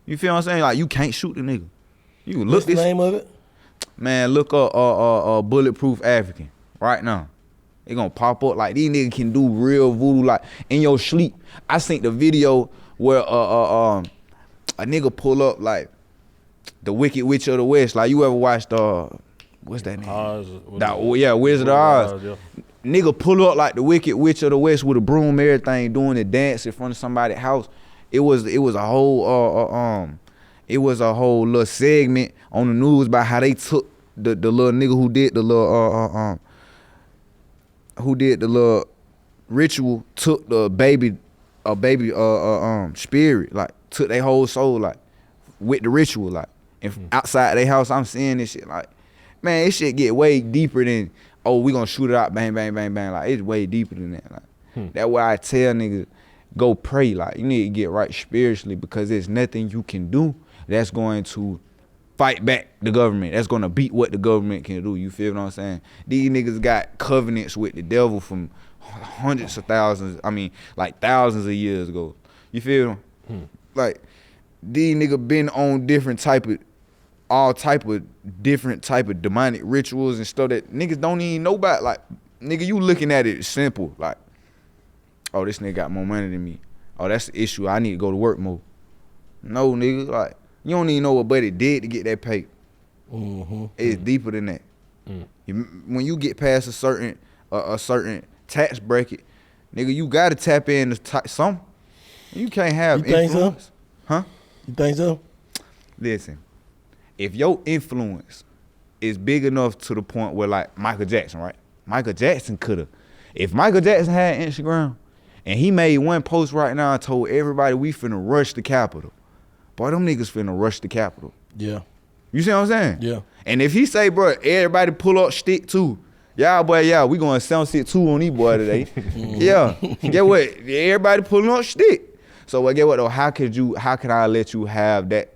You feel what I'm saying? Like you can't shoot the nigga. You can look. What's the name of it? Man, look up bulletproof African right now. It gonna pop up. Like these niggas can do real voodoo, like in your sleep. I seen the video where a nigga pull up like the Wicked Witch of the West. Like you ever watched what's that name? Oz, Wizard of Oz. Yeah. Nigga pull up like the Wicked Witch of the West with a broom, everything, doing the dance in front of somebody's house. It was a whole little segment on the news about how they took the little nigga who did the little ritual, took the baby spirit, like took their whole soul, like with the ritual, like and outside their house. I'm seeing this shit, like, man, this shit get way deeper than, oh, we gonna shoot it out, bang, bang, bang, bang. Like it's way deeper than that. Like that's why I tell niggas, go pray. Like you need to get right spiritually, because there's nothing you can do that's going to fight back the government. That's gonna beat what the government can do. You feel what I'm saying? These niggas got covenants with the devil from hundreds of thousands, I mean, like thousands of years ago. You feel? Like these niggas been on different type of demonic rituals and stuff that niggas don't even know about. Like, nigga, you looking at it simple, like, oh, this nigga got more money than me. Oh, that's the issue. I need to go to work more. No, nigga, like, you don't even know what Buddy did to get that pay. It's deeper than that. When you get past a certain tax bracket, nigga, you gotta tap into some. You can't have influence. So? Huh? You think so? Listen, if your influence is big enough to the point where, like Michael Jackson, right? Michael Jackson coulda. If Michael Jackson had Instagram and he made one post right now and told everybody we finna rush the Capitol, boy, them niggas finna rush the Capitol. Yeah. You see what I'm saying? Yeah. And if he say, bro, everybody pull up stick too. Yeah, boy, yeah, we going 7-6-2 on these boy today. Yeah. Get what? Everybody pulling up stick. So get what though? How can I let you have that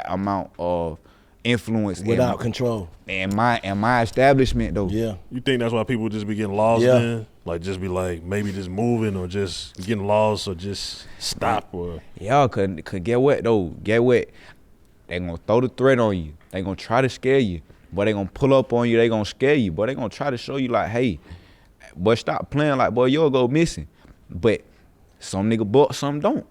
amount of influence without control? And my establishment though. Yeah. You think that's why people just be getting lost in? Like just be like maybe just moving or just getting lost or just stop or yeah, cause get what though? Get what? They gonna throw the threat on you. They gonna try to scare you. But they gonna pull up on you, they gonna scare you. But they gonna try to show you like, hey, boy, stop playing, like, boy, you'll go missing. But some nigga buck, some don't.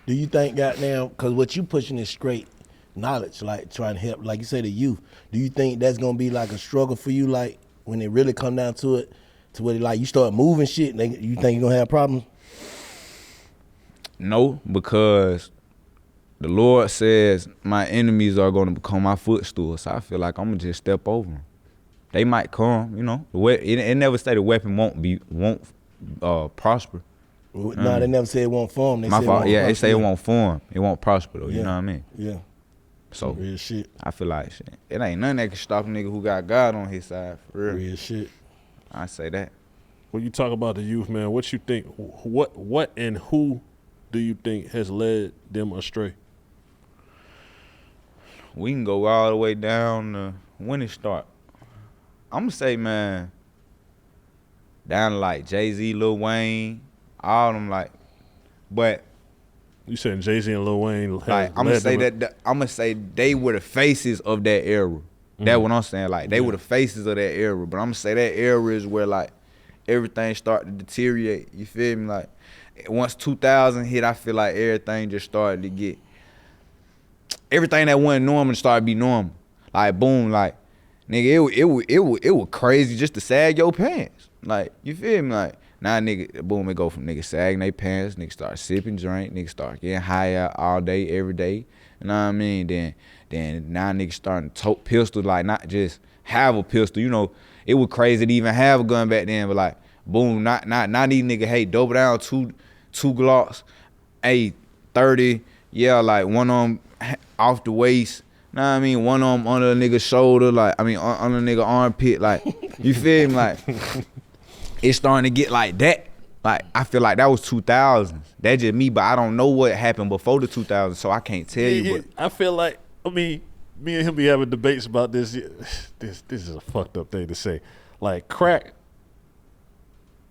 Do you think goddamn, because what you pushing is straight knowledge, like trying to help, like you say, the youth. Do you think that's gonna be like a struggle for you, like when it really come down to it, to where like you start moving shit, and you think you're gonna have problems? No, because the Lord says my enemies are gonna become my footstool. So I feel like I'm gonna just step over them. They might come, you know. It never say the weapon won't prosper. No, they never say it won't form. My fault. Yeah, they say it won't form. It won't prosper though. You know what I mean? Yeah. So real shit. I feel like shit. It ain't nothing that can stop a nigga who got God on his side. For real. Real shit. I say that. When you talk about the youth, man, what you think? What and who do you think has led them astray? We can go all the way down to when it start. I'm gonna say, man, down to like Jay-Z, Lil Wayne, all them like, but You saying Jay-Z and Lil Wayne? Like I'm gonna say they were the faces of that era. That's what I'm saying. Like they were the faces of that era. But I'm gonna say that era is where like everything started to deteriorate. You feel me? Like once 2000 hit, I feel like everything just started to get everything that wasn't normal started to be normal. Like boom, like nigga, it was crazy just to sag your pants. Like you feel me? Like now nigga, boom, it go from niggas sagging their pants, niggas start sipping drink, niggas start getting high out all day, every day. You know what I mean? Then now niggas starting to tote pistols, like not just have a pistol. You know, it was crazy to even have a gun back then, but like, boom, not these niggas, hey, double down two Glocks, hey, 30, yeah, like one of them off the waist. Know what I mean? One of them under a nigga's shoulder, like, I mean, under a nigga armpit, like, you feel me? Like, it's starting to get like that. Like, I feel like that was 2000s. That's just me, but I don't know what happened before the 2000s, so I can't tell you. But I feel like, I mean, me and him be having debates about this. This is a fucked up thing to say. Like, crack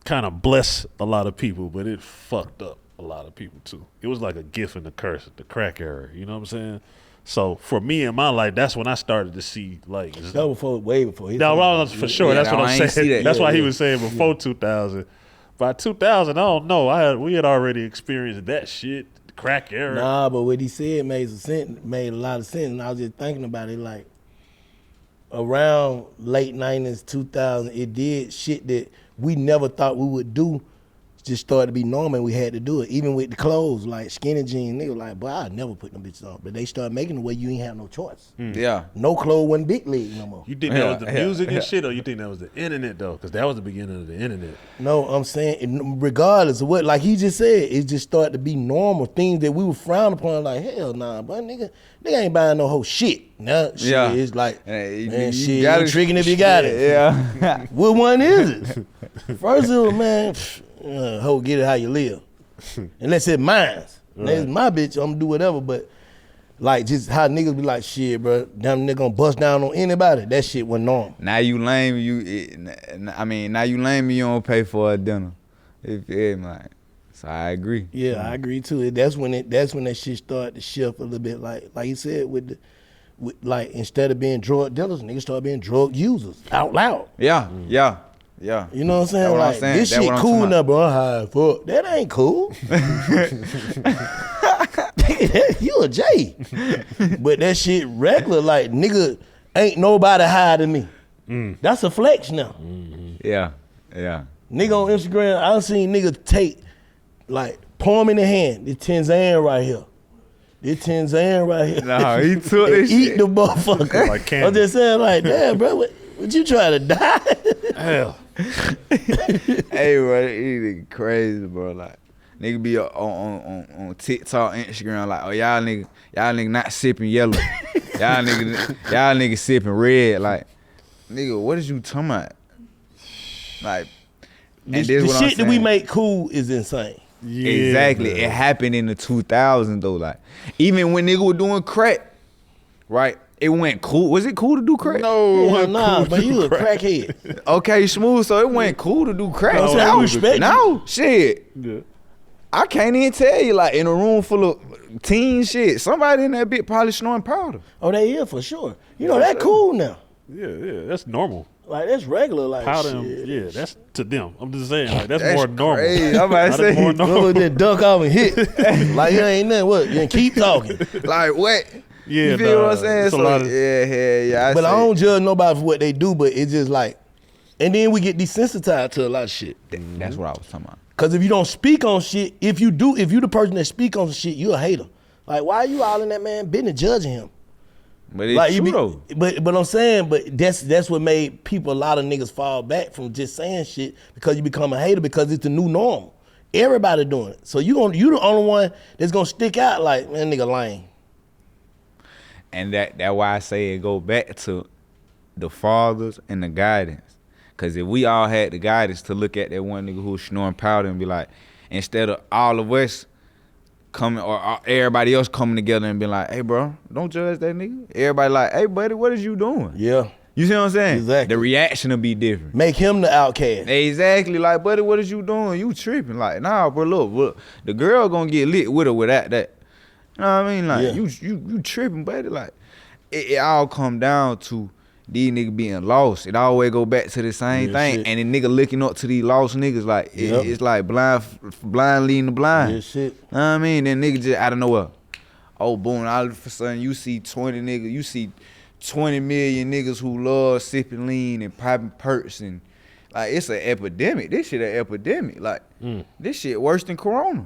kind of blessed a lot of people, but it fucked up a lot of people too. It was like a gift and a curse, the crack era. You know what I'm saying? So for me in my life, that's when I started to see like that was way before. No, for sure. That's what I'm saying. That's why he was saying before 2000. By 2000, I don't know. We had already experienced that shit, the crack era. Nah, but what he said made a lot of sense. And I was just thinking about it, like around late 90s, 2000, it did shit that we never thought we would do. Just started to be normal, and we had to do it. Even with the clothes, like skinny jeans, nigga, like, boy, I never put them bitches on. But they started making the way you ain't have no choice. Yeah. No clothes wasn't big league no more. You think that was the music and shit, or you think that was the internet, though? Because that was the beginning of the internet. No, I'm saying, regardless of what, like he just said, it just started to be normal. Things that we were frowned upon, like, hell nah, but nigga ain't buying no whole shit. Now, shit is like, man, shit, you tricking if you got it. Yeah. What one is it? First of all, man, ho, get it how you live. Unless it's mine. Unless it's my bitch, I'm gonna do whatever. But like just how niggas be like, shit, bro, them niggas gonna bust down on anybody. That shit wasn't normal. Now you lame, now you lame, you don't pay for a dinner. You feel me? Like, so I agree. Yeah, I agree too. That's when that shit started to shift a little bit. Like you said, with like instead of being drug dealers, niggas started being drug users out loud. Yeah. You know what I'm saying? What like I'm saying. This shit cool now, bro. I'm high as fuck. That ain't cool. You a J. But that shit regular, like nigga, ain't nobody higher than me. That's a flex now. Yeah. Nigga on Instagram, I done seen niggas take like palm in the hand. This Tanzanian right here. No, he took this eat shit. the motherfucker. Like candy. I'm just saying, like, damn, bro, what you trying to die? Hell. Hey, bro, it crazy, bro. Like, nigga be on TikTok, Instagram, like, oh, y'all nigga not sipping yellow. y'all nigga sipping red. Like, nigga, what is you talking about? Like, the shit that we make cool is insane. Yeah, exactly. Man. It happened in the 2000s though. Like, even when nigga was doing crack, right? It went cool. Was it cool to do crack? No, nah, but you a crackhead. Okay, smooth. So it went cool to do crack. No, shit. Yeah. I can't even tell you. Like in a room full of teen shit, somebody in that bit probably snoring powder. Oh, they is for sure. You know that cool now. Yeah, that's normal. Like that's regular, like powder. Shit. Yeah, that's to them. I'm just saying, like that's more normal. Crazy. I'm about to say, more normal. Then dunk off and hit. Like it ain't nothing. What? You keep talking. Like what? Yeah, you feel what I'm saying? So yeah. But I don't judge nobody for what they do. But it's just like, and then we get desensitized to a lot of shit. That's what I was talking about. Cause if you don't speak on shit, if you the person that speak on shit, you a hater. Like why are you all in that man business judging him? But it's like, true though. But I'm saying, but that's what made people, a lot of niggas fall back from just saying shit because you become a hater because it's the new normal. Everybody doing it. So you the only one that's gonna stick out like, man, nigga lame. And that why I say it go back to the fathers and the guidance. Cause if we all had the guidance to look at that one nigga who was snoring powder and be like, instead of all of us coming or everybody else coming together and being like, hey bro, don't judge that nigga. Everybody like, hey buddy, what is you doing? Yeah. You see what I'm saying? Exactly. The reaction will be different. Make him the outcast. Exactly. Like, buddy, what is you doing? You tripping. Like, nah, bro, look, the girl gonna get lit with or without that. You know what I mean? Like, you tripping, buddy. Like, it all come down to these niggas being lost. It always go back to the same thing. Shit. And the nigga looking up to these lost niggas, like, it's like blind leading the blind. Real shit. You know what I mean? Then nigga just out of nowhere. Oh, boom, all of a sudden you see 20 niggas, you see 20 million niggas who love sipping lean and popping perks and like it's an epidemic. This shit an epidemic. Like this shit worse than Corona.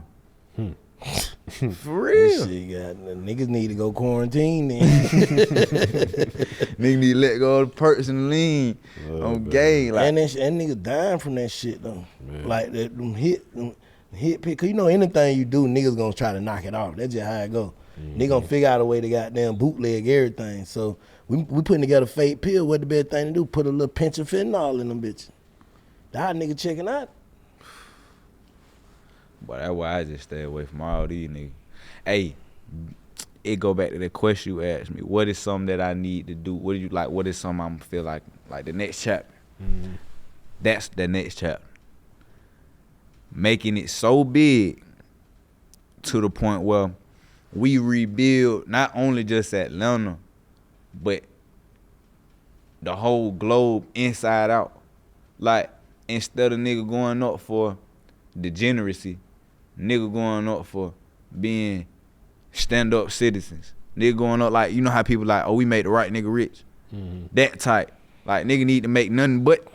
For real. This shit got niggas need to go quarantine then. Niggas need to let go of the perks and lean on game. Like, and niggas dying from that shit though. Man. Like them hit pick. Cause you know anything you do, niggas gonna try to knock it off. That's just how it go. They gonna figure out a way to goddamn bootleg everything. So we putting together fake pill. What the best thing to do? Put a little pinch of fentanyl in them bitches. That nigga checking out. But that's why I just stay away from all these niggas. Hey, it go back to the question you asked me. What is something that I need to do? What do you like? What is something I'm feel like the next chapter? That's the next chapter. Making it so big to the point where we rebuild not only just Atlanta, but the whole globe inside out. Like, instead of nigga going up for degeneracy, nigga going up for being stand-up citizens. Nigga going up like, you know how people like, oh, we made the right nigga rich. That type. Like, nigga need to make nothing but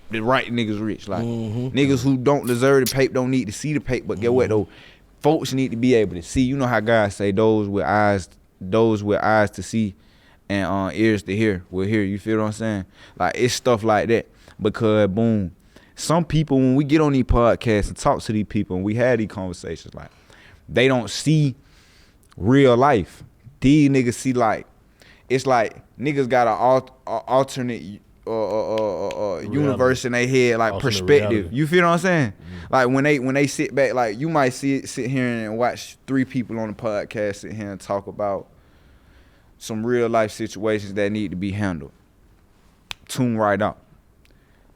the right niggas rich. Like, niggas who don't deserve the paper don't need to see the paper. But get what though? Folks need to be able to see. You know how God say those with eyes to see and ears to hear will hear. You feel what I'm saying? Like, it's stuff like that. Because boom, some people, when we get on these podcasts and talk to these people and we have these conversations, like, they don't see real life. These niggas see, like, it's like niggas got an alternate universe in their head, like alternate perspective. Reality. You feel what I'm saying? Like when they sit back, like you might sit here and watch 3 people on the podcast sit here and talk about some real life situations that need to be handled. Tune right out.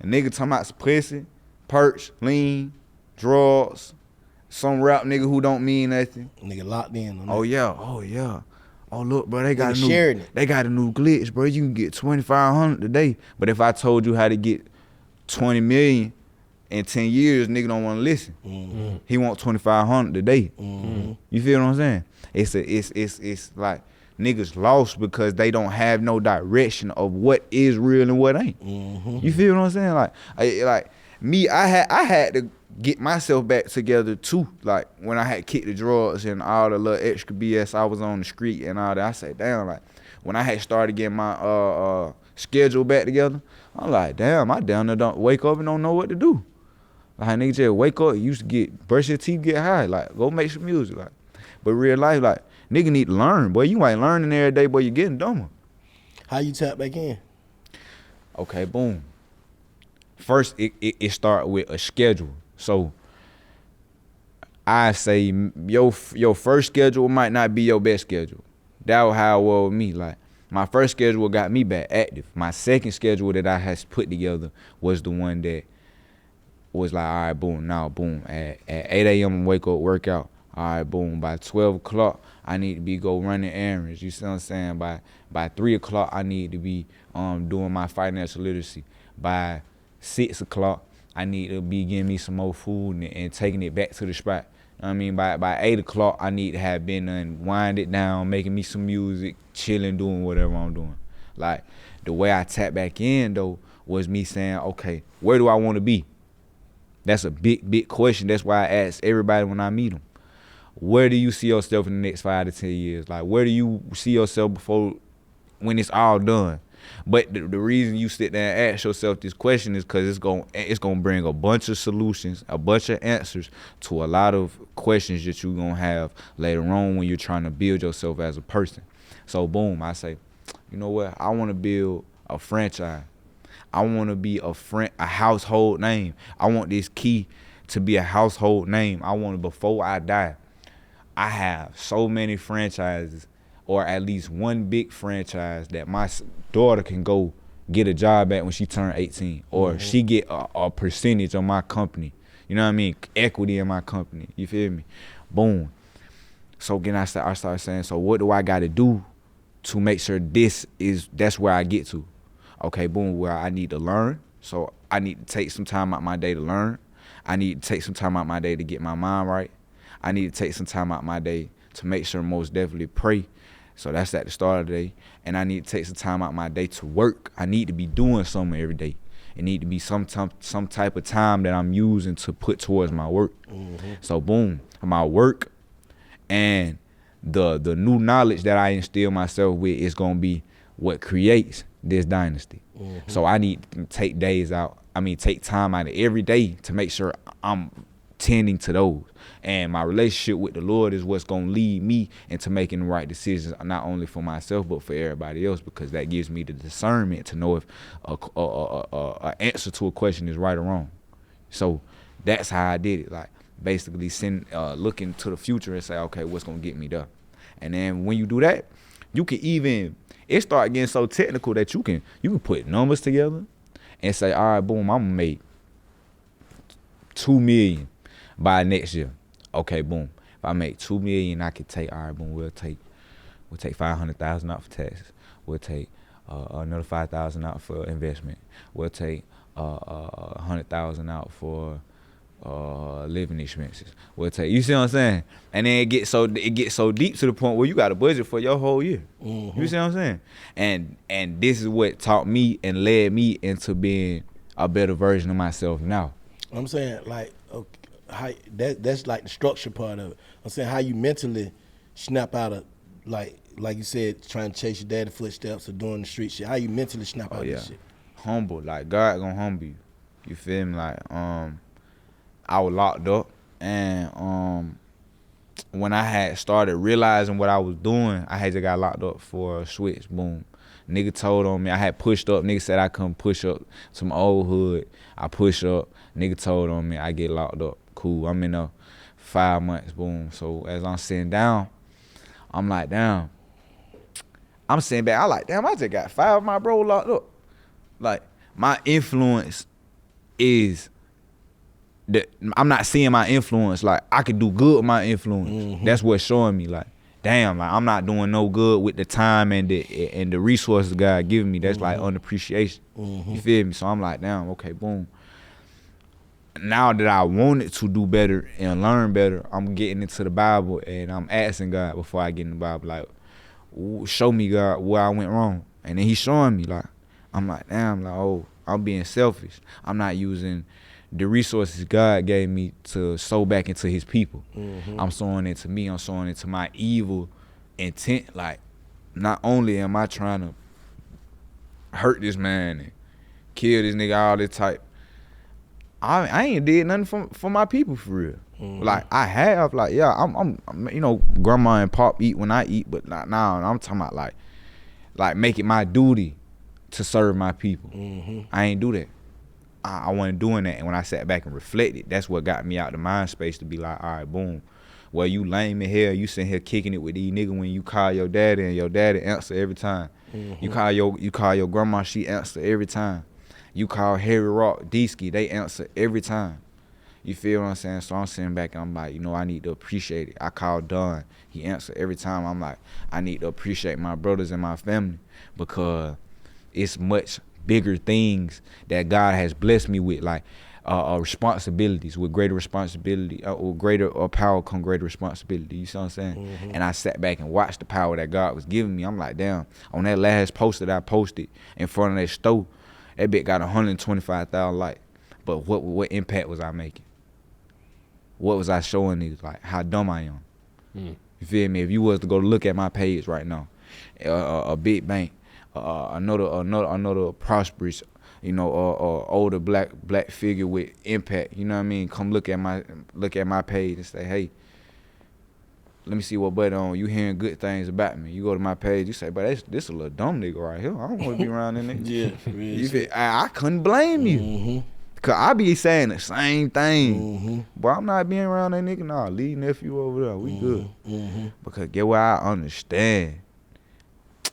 A nigga talking about some pussy, perch, lean, drugs, some rap nigga who don't mean nothing. Nigga locked in. Oh yeah. Oh look, bro, they got a new glitch, bro. You can get 2,500 today. But if I told you how to get 20 million in 10 years, nigga don't want to listen. He want 2,500 today. You feel what I'm saying? It's like niggas lost because they don't have no direction of what is real and what ain't. You feel what I'm saying? Like me, I had to get myself back together too. Like when I had kicked the drugs and all the little extra BS I was on the street and all that, I said, damn, like when I had started getting my schedule back together, I'm like, damn, I down there don't wake up and don't know what to do. Like nigga just wake up, used to brush your teeth, get high, like go make some music. Like, but real life, like nigga need to learn, boy. You ain't learning every day, boy. You getting dumber. How you tap back in? Okay, boom. First, it start with a schedule. So I say your first schedule might not be your best schedule. That was how it was with me. Like my first schedule got me back active. My second schedule that I had put together was the one that was like, all right, boom, now boom. At 8 a.m. I wake up, work out. All right, boom. By 12 o'clock, I need to be go running errands. You see what I'm saying? By 3 o'clock, I need to be doing my financial literacy. By 6 o'clock, I need to be getting me some more food and taking it back to the spot. You know what I mean? By 8 o'clock, I need to have been and wind it down, making me some music, chilling, doing whatever I'm doing. Like, the way I tap back in, though, was me saying, okay, where do I want to be? That's a big question. That's why I ask everybody when I meet them. Where do you see yourself in the next 5 to 10 years? Like, where do you see yourself when it's all done? But the reason you sit there and ask yourself this question is because it's gonna bring a bunch of solutions, a bunch of answers to a lot of questions that you're gonna have later on when you're trying to build yourself as a person. So boom, I say, you know what? I want to build a franchise. I want to be a household name. I want this key to be a household name. I want to, before I die, I have so many franchises, or at least one big franchise that my daughter can go get a job back when she turned 18, or she get a percentage of my company. You know what I mean? Equity in my company. You feel me? Boom. So again, I started saying, so what do I got to do to make sure that's where I get to? Okay, boom, where I need to learn. So I need to take some time out my day to learn. I need to take some time out my day to get my mind right. I need to take some time out my day to make sure most definitely pray. So that's at the start of the day. And I need to take some time out my day to work. I need to be doing something every day. It need to be some type of time that I'm using to put towards my work. So boom, my work and the new knowledge that I instill myself with is gonna be what creates this dynasty. So I need to take time out of every day to make sure I'm tending to those. And my relationship with the Lord is what's gonna lead me into making the right decisions, not only for myself but for everybody else, because that gives me the discernment to know if a answer to a question is right or wrong. So that's how I did it. Like basically looking to the future and say, okay, what's gonna get me there? And then when you do that, you can it start getting so technical that you can put numbers together and say, all right, boom, I'm gonna make $2 million by next year. Okay, boom. If I make $2 million, I could take, all right, boom, we'll take $500,000 out for taxes. We'll take another $5,000 out for investment. We'll take $100,000 out for living expenses. We'll take, you see what I'm saying? And then it gets so deep to the point where you got a budget for your whole year. You see what I'm saying? And this is what taught me and led me into being a better version of myself now. I'm saying, like, okay, that's like the structure part of it. I'm saying how you mentally snap out of, like you said, trying to chase your daddy's footsteps or doing the street shit. How you mentally snap out of this shit? Humble, like God gonna humble you. You feel me? Like I was locked up, and when I had started realizing what I was doing, I had just got locked up for a switch. Boom. Nigga told on me. I had pushed up. Nigga said I couldn't push up some old hood. I push up. Nigga told on me. I get locked up. Cool. I'm in there 5 months. Boom. So as I'm sitting down, I'm like, damn. I'm sitting back. I like, damn, I just got 5 of my bro locked up. Like, my influence is that I'm not seeing my influence. Like, I could do good with my influence. That's what's showing me. Like, damn, like I'm not doing no good with the time and the resources God giving me. That's like unappreciation. You feel me? So I'm like, damn, okay, boom. Now that I wanted to do better and learn better, I'm getting into the Bible and I'm asking God before I get in the Bible, like, show me, God, where I went wrong. And then he's showing me, like, I'm like, damn, like, oh, I'm being selfish. I'm not using the resources God gave me to sow back into his people. I'm sowing it to me. I'm sowing it to my evil intent. Like, not only am I trying to hurt this man and kill this nigga, all this type, I ain't did nothing for my people for real. Like, I have, like, yeah, I'm you know, grandma and pop eat when I eat, but not now. I'm talking about like make it my duty to serve my people. I ain't do that. I wasn't doing that. And when I sat back and reflected, that's what got me out the mind space to be like, all right, boom. Well, you lame in hell. You sitting here kicking it with these niggas when you call your daddy and your daddy answer every time. You call your grandma, she answer every time. You call Harry Rock, Deesky, they answer every time. You feel what I'm saying? So I'm sitting back and I'm like, you know, I need to appreciate it. I call Don, he answered every time. I'm like, I need to appreciate my brothers and my family because it's much bigger things that God has blessed me with, like responsibilities. With greater responsibility, with greater power come greater responsibility. You see what I'm saying? And I sat back and watched the power that God was giving me. I'm like, damn, on that last post that I posted in front of that store, that bitch got 125,000 likes. But what impact was I making? What was I showing niggas? Like, how dumb I am. You feel me? If you was to go look at my page right now, a big bank, another prosperous, you know, older black figure with impact, you know what I mean? Come look at my page and say, hey, let me see what butt on. You hearing good things about me. You go to my page, you say, but this a little dumb nigga right here. I don't want to be around that nigga. Yeah, I couldn't blame you. Cause I be saying the same thing. But I'm not being around that nigga. Nah, leave nephew over there. We good. Because get what I understand.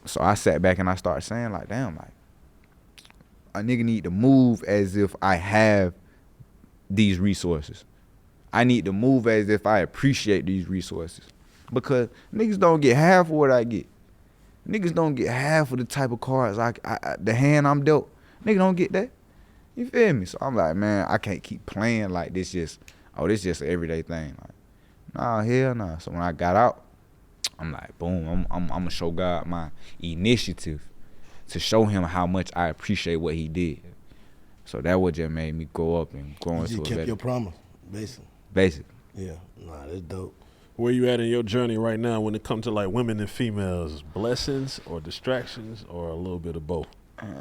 So I sat back and I started saying, like, damn, like, a nigga need to move as if I have these resources. I need to move as if I appreciate these resources. Because niggas don't get half of what I get. Niggas don't get half of the type of cards the hand I'm dealt. Nigga don't get that. You feel me? So I'm like, man, I can't keep playing like this this just an everyday thing. Like, nah, hell nah. So when I got out, I'm like, boom, I'm gonna show God my initiative to show him how much I appreciate what he did. So that what just made me go up and grow into a better. You just kept your promise, basically. Basically. Yeah, nah, that's dope. Where you at in your journey right now when it comes to like women and females? Blessings or distractions or a little bit of both?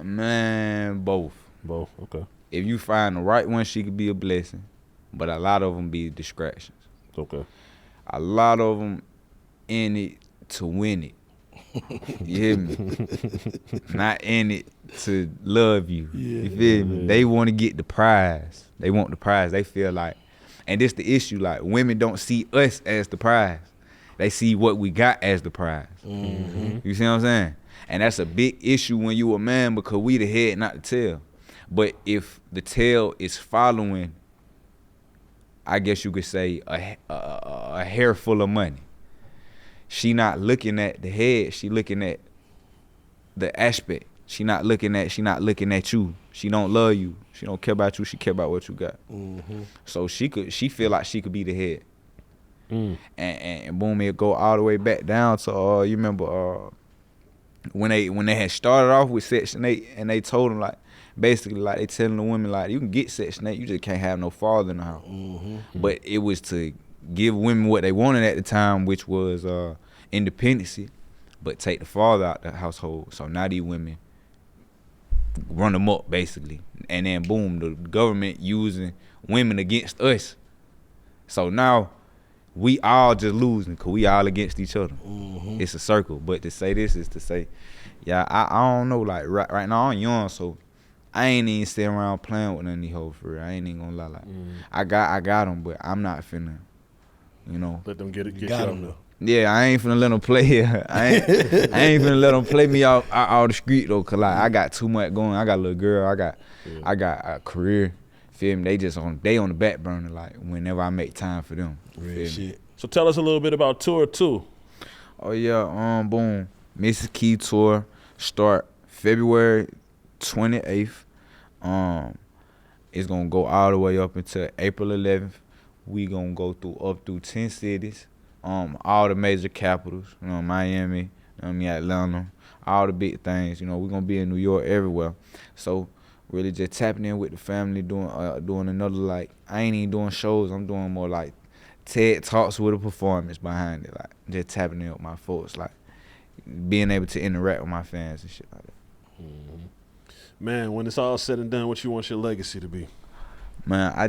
Man, both. Both, okay. If you find the right one, she could be a blessing, but a lot of them be distractions. Okay. A lot of them in it to win it. You hear me? Not in it to love you. You feel me? They want to get the prize. They want the prize. They feel like, and this the issue, like women don't see us as the prize. They see what we got as the prize. Mm-hmm. You see what I'm saying? And that's a big issue when you a man because we the head, not the tail. But if the tail is following, I guess you could say, a hair full of money, she not looking at the head, she looking at the aspect. She not looking at you. She don't love you. She don't care about you. She care about what you got. Mm-hmm. So she feel like she could be the head. And boom, it go all the way back down to you remember when they had started off with Section 8 and they told them like basically like they telling the women like you can get Section 8, you just can't have no father in the house. Mm-hmm. But it was to give women what they wanted at the time, which was independency, but take the father out the household. So now these women run them up basically, and then boom, the government using women against us. So now we all just losing because we all against each other. Mm-hmm. It's a circle. But to say this is to say, yeah, I don't know. Like right now I'm young, so I ain't even sitting around playing with none of these hoes for real. I ain't even gonna lie. Like I got them, but I'm not finna, let them get you got them though. Yeah, I ain't finna let them play. I ain't finna let them play me out the street though, cause like I got too much going. I got a little girl. I got a career. Feel me? They on the back burner. Like whenever I make time for them. Real shit. So tell us a little bit about Tour 2. Oh yeah, boom. Mrs. Key Tour start February 28th. It's gonna go all the way up until April 11th. We gonna go up through 10 cities. All the major capitals, Miami, Atlanta, all the big things. We're gonna be in New York, everywhere. So really just tapping in with the family, doing another, like, I ain't even doing shows. I'm doing more like TED Talks with a performance behind it, like just tapping in with my folks, like being able to interact with my fans and shit like that. Mm-hmm. Man, when it's all said and done, what you want your legacy to be? Man, I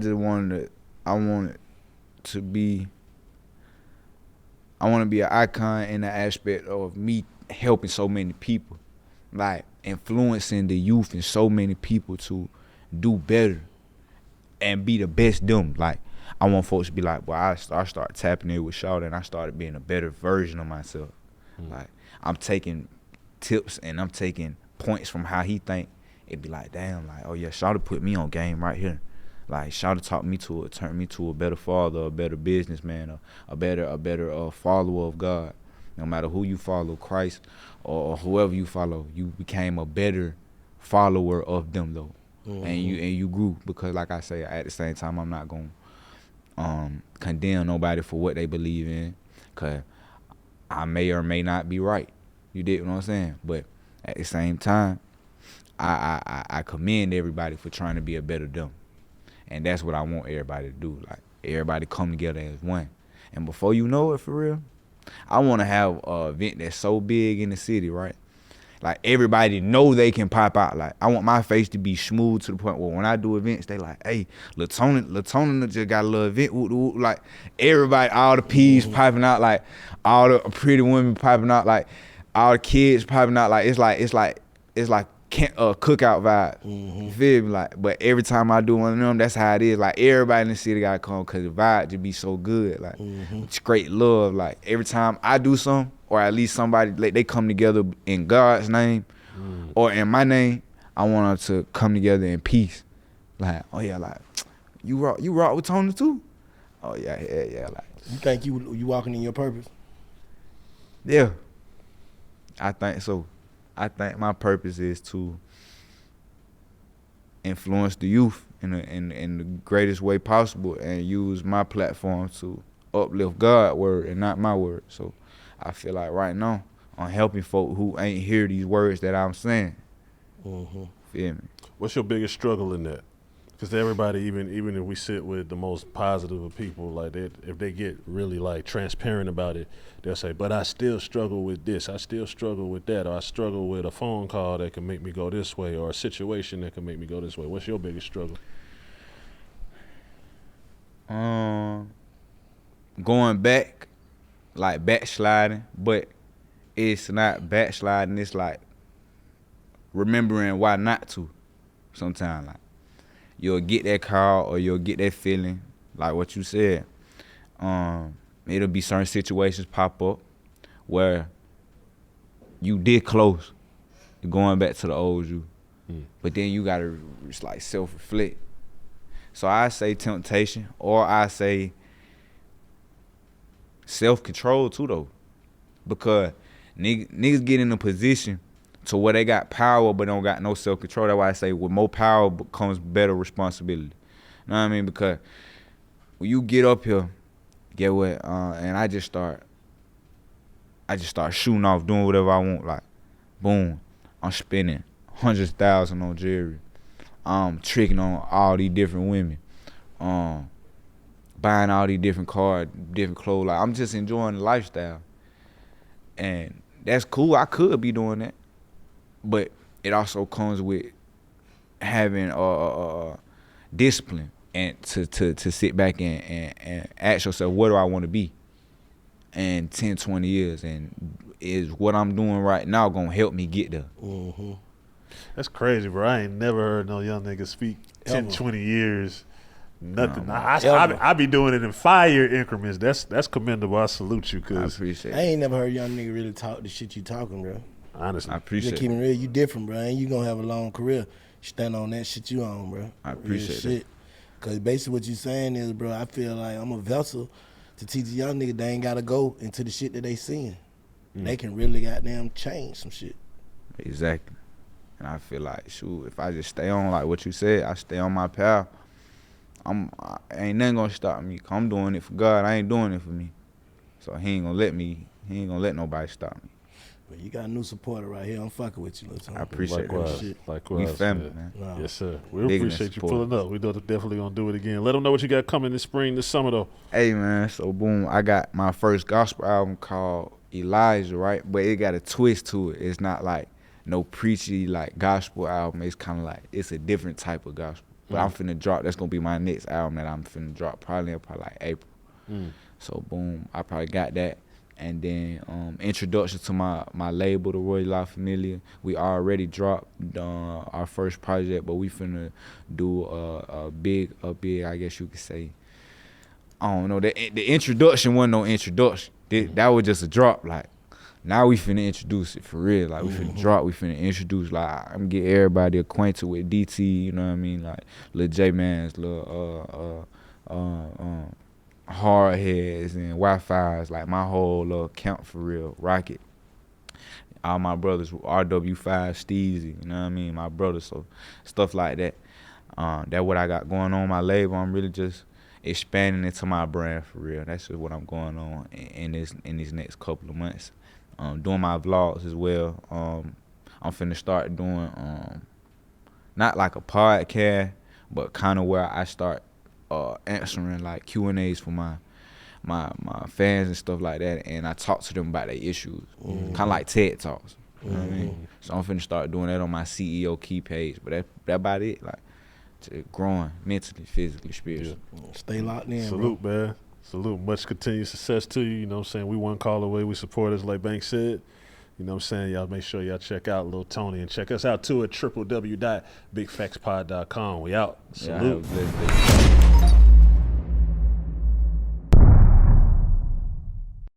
want to be an icon in the aspect of me helping so many people, like influencing the youth and so many people to do better and be the best them. Like I want folks to be like, well, I start tapping in with Shawty and I started being a better version of myself. Like I'm taking tips and I'm taking points from how he think. It'd be like, damn, like, oh yeah, Shawty put me on game right here. Like Shawty turned me to a better father, a better businessman, a better follower of God. No matter who you follow, Christ or whoever you follow, you became a better follower of them though. Mm-hmm. And you grew, because like I say, at the same time I'm not gonna condemn nobody for what they believe in, cause I may or may not be right. You dig what I'm saying? But at the same time, I commend everybody for trying to be a better them. And that's what I want everybody to do. Like everybody come together as one. And before you know it, for real, I want to have an event that's so big in the city, right? Like everybody know they can pop out. Like I want my face to be smooth to the point where when I do events, they like, hey, Latona just got a little event. Like everybody, all the P's popping out, like all the pretty women popping out, like all the kids popping out. Like it's like cookout vibe. You feel me? Like, but every time I do one of them, that's how it is. Like everybody in the city gotta come because the vibe just be so good. Like it's great love. Like every time I do something, or at least somebody, like, they come together in God's name or in my name, I want us to come together in peace. Like, oh yeah, like you rock with Tony too? Oh yeah, like. You think you walking in your purpose? Yeah, I think so. I think my purpose is to influence the youth in the greatest way possible and use my platform to uplift God's word and not my word. So I feel like right now I'm helping folk who ain't hear these words that I'm saying. Mm-hmm. Feel me? What's your biggest struggle in that? Because everybody, even if we sit with the most positive of people, like if they get really like transparent about it, they'll say, "But I still struggle with this. I still struggle with that. Or I struggle with a phone call that can make me go this way, or a situation that can make me go this way." What's your biggest struggle? Going back, like backsliding, but it's not backsliding. It's like remembering why not to. Sometimes, like you'll get that call or you'll get that feeling, like what you said. It'll be certain situations pop up where you did close to going back to the old you, but then you gotta just like self-reflect. So I say temptation, or I say self-control too though, because niggas get in a position to where they got power but don't got no self-control. That's why I say with more power comes better responsibility. You know what I mean? Because when you get up here, get what? And I just start shooting off, doing whatever I want. Like, boom, I'm spending hundreds of thousands on jewelry. I'm tricking on all these different women. Buying all these different cars, different clothes. Like, I'm just enjoying the lifestyle. And that's cool. I could be doing that. But it also comes with having discipline and to sit back and ask yourself, what do I want to be in 10, 20 years? And is what I'm doing right now going to help me get there? Mm-hmm. That's crazy, bro. I ain't never heard no young nigga speak 10, 20 years. Nothing. No, I be doing it in 5-year increments. That's commendable. I salute you. I Cause appreciate it. I ain't never heard young nigga really talk the shit you talking, bro. honestly, I You appreciate just it. keep it real. You different, bro. And you gonna have a long career. Stand on that shit you on, bro. I appreciate it. Cause basically what you saying is, bro, I feel like I'm a vessel to teach the young nigga they ain't gotta go into the shit that they seeing. They can really goddamn change some shit. Exactly. And I feel like, shoot, if I just stay on like what you said, I stay on my path, ain't nothing gonna stop me. I'm doing it for God. I ain't doing it for me. So he ain't gonna let nobody stop me. But you got a new supporter right here. I'm fucking with you, little Tom. I appreciate likewise, that. likewise. We family, man. man. Nah. Yes, sir. We Big in appreciate you support. pulling up. We definitely gonna do it again. Let them know what you got coming this spring, this summer though. Hey man, so boom, I got my first gospel album called Elijah, right? But it got a twist to it. It's not like no preachy like gospel album. It's kind of like it's a different type of gospel. But I'm finna drop. That's gonna be my next album that I'm finna drop probably like April. So boom, I probably got that. And then introduction to my label, the Roy La Familia. We already dropped our first project, but we finna do a big, I guess you could say. I don't know. The introduction wasn't no introduction. That was just a drop. Like now we finna introduce it for real. Like we finna drop. We finna introduce. Like I'm get everybody acquainted with DT. You know what I mean? Like Lil J Man's, Lil hard heads and Wi-Fi's, like my whole little camp for real, Rocket. All my brothers, RW5, Steezy, you know what I mean? My brothers, so stuff like that. That's what I got going on my label. I'm really just expanding into my brand for real. That's just what I'm going on in these next couple of months. Doing my vlogs as well. I'm finna start doing not like a podcast, but kind of where I start answering like Q&As for my fans and stuff like that, and I talk to them about their issues, kind of like TED Talks. You know what I mean? So I'm finna start doing that on my CEO Key page, but that about it. Like, to growing mentally, physically, spiritually. Stay locked in, Salute, bro. man. Salute. Much continued success to you. You know what I'm saying? We one call away. We support us, like Bank said. You know what I'm saying? Y'all make sure y'all check out Lil Tony and check us out too at www.bigfaxpod.com. We out. Yeah, Salute. have a blessed day.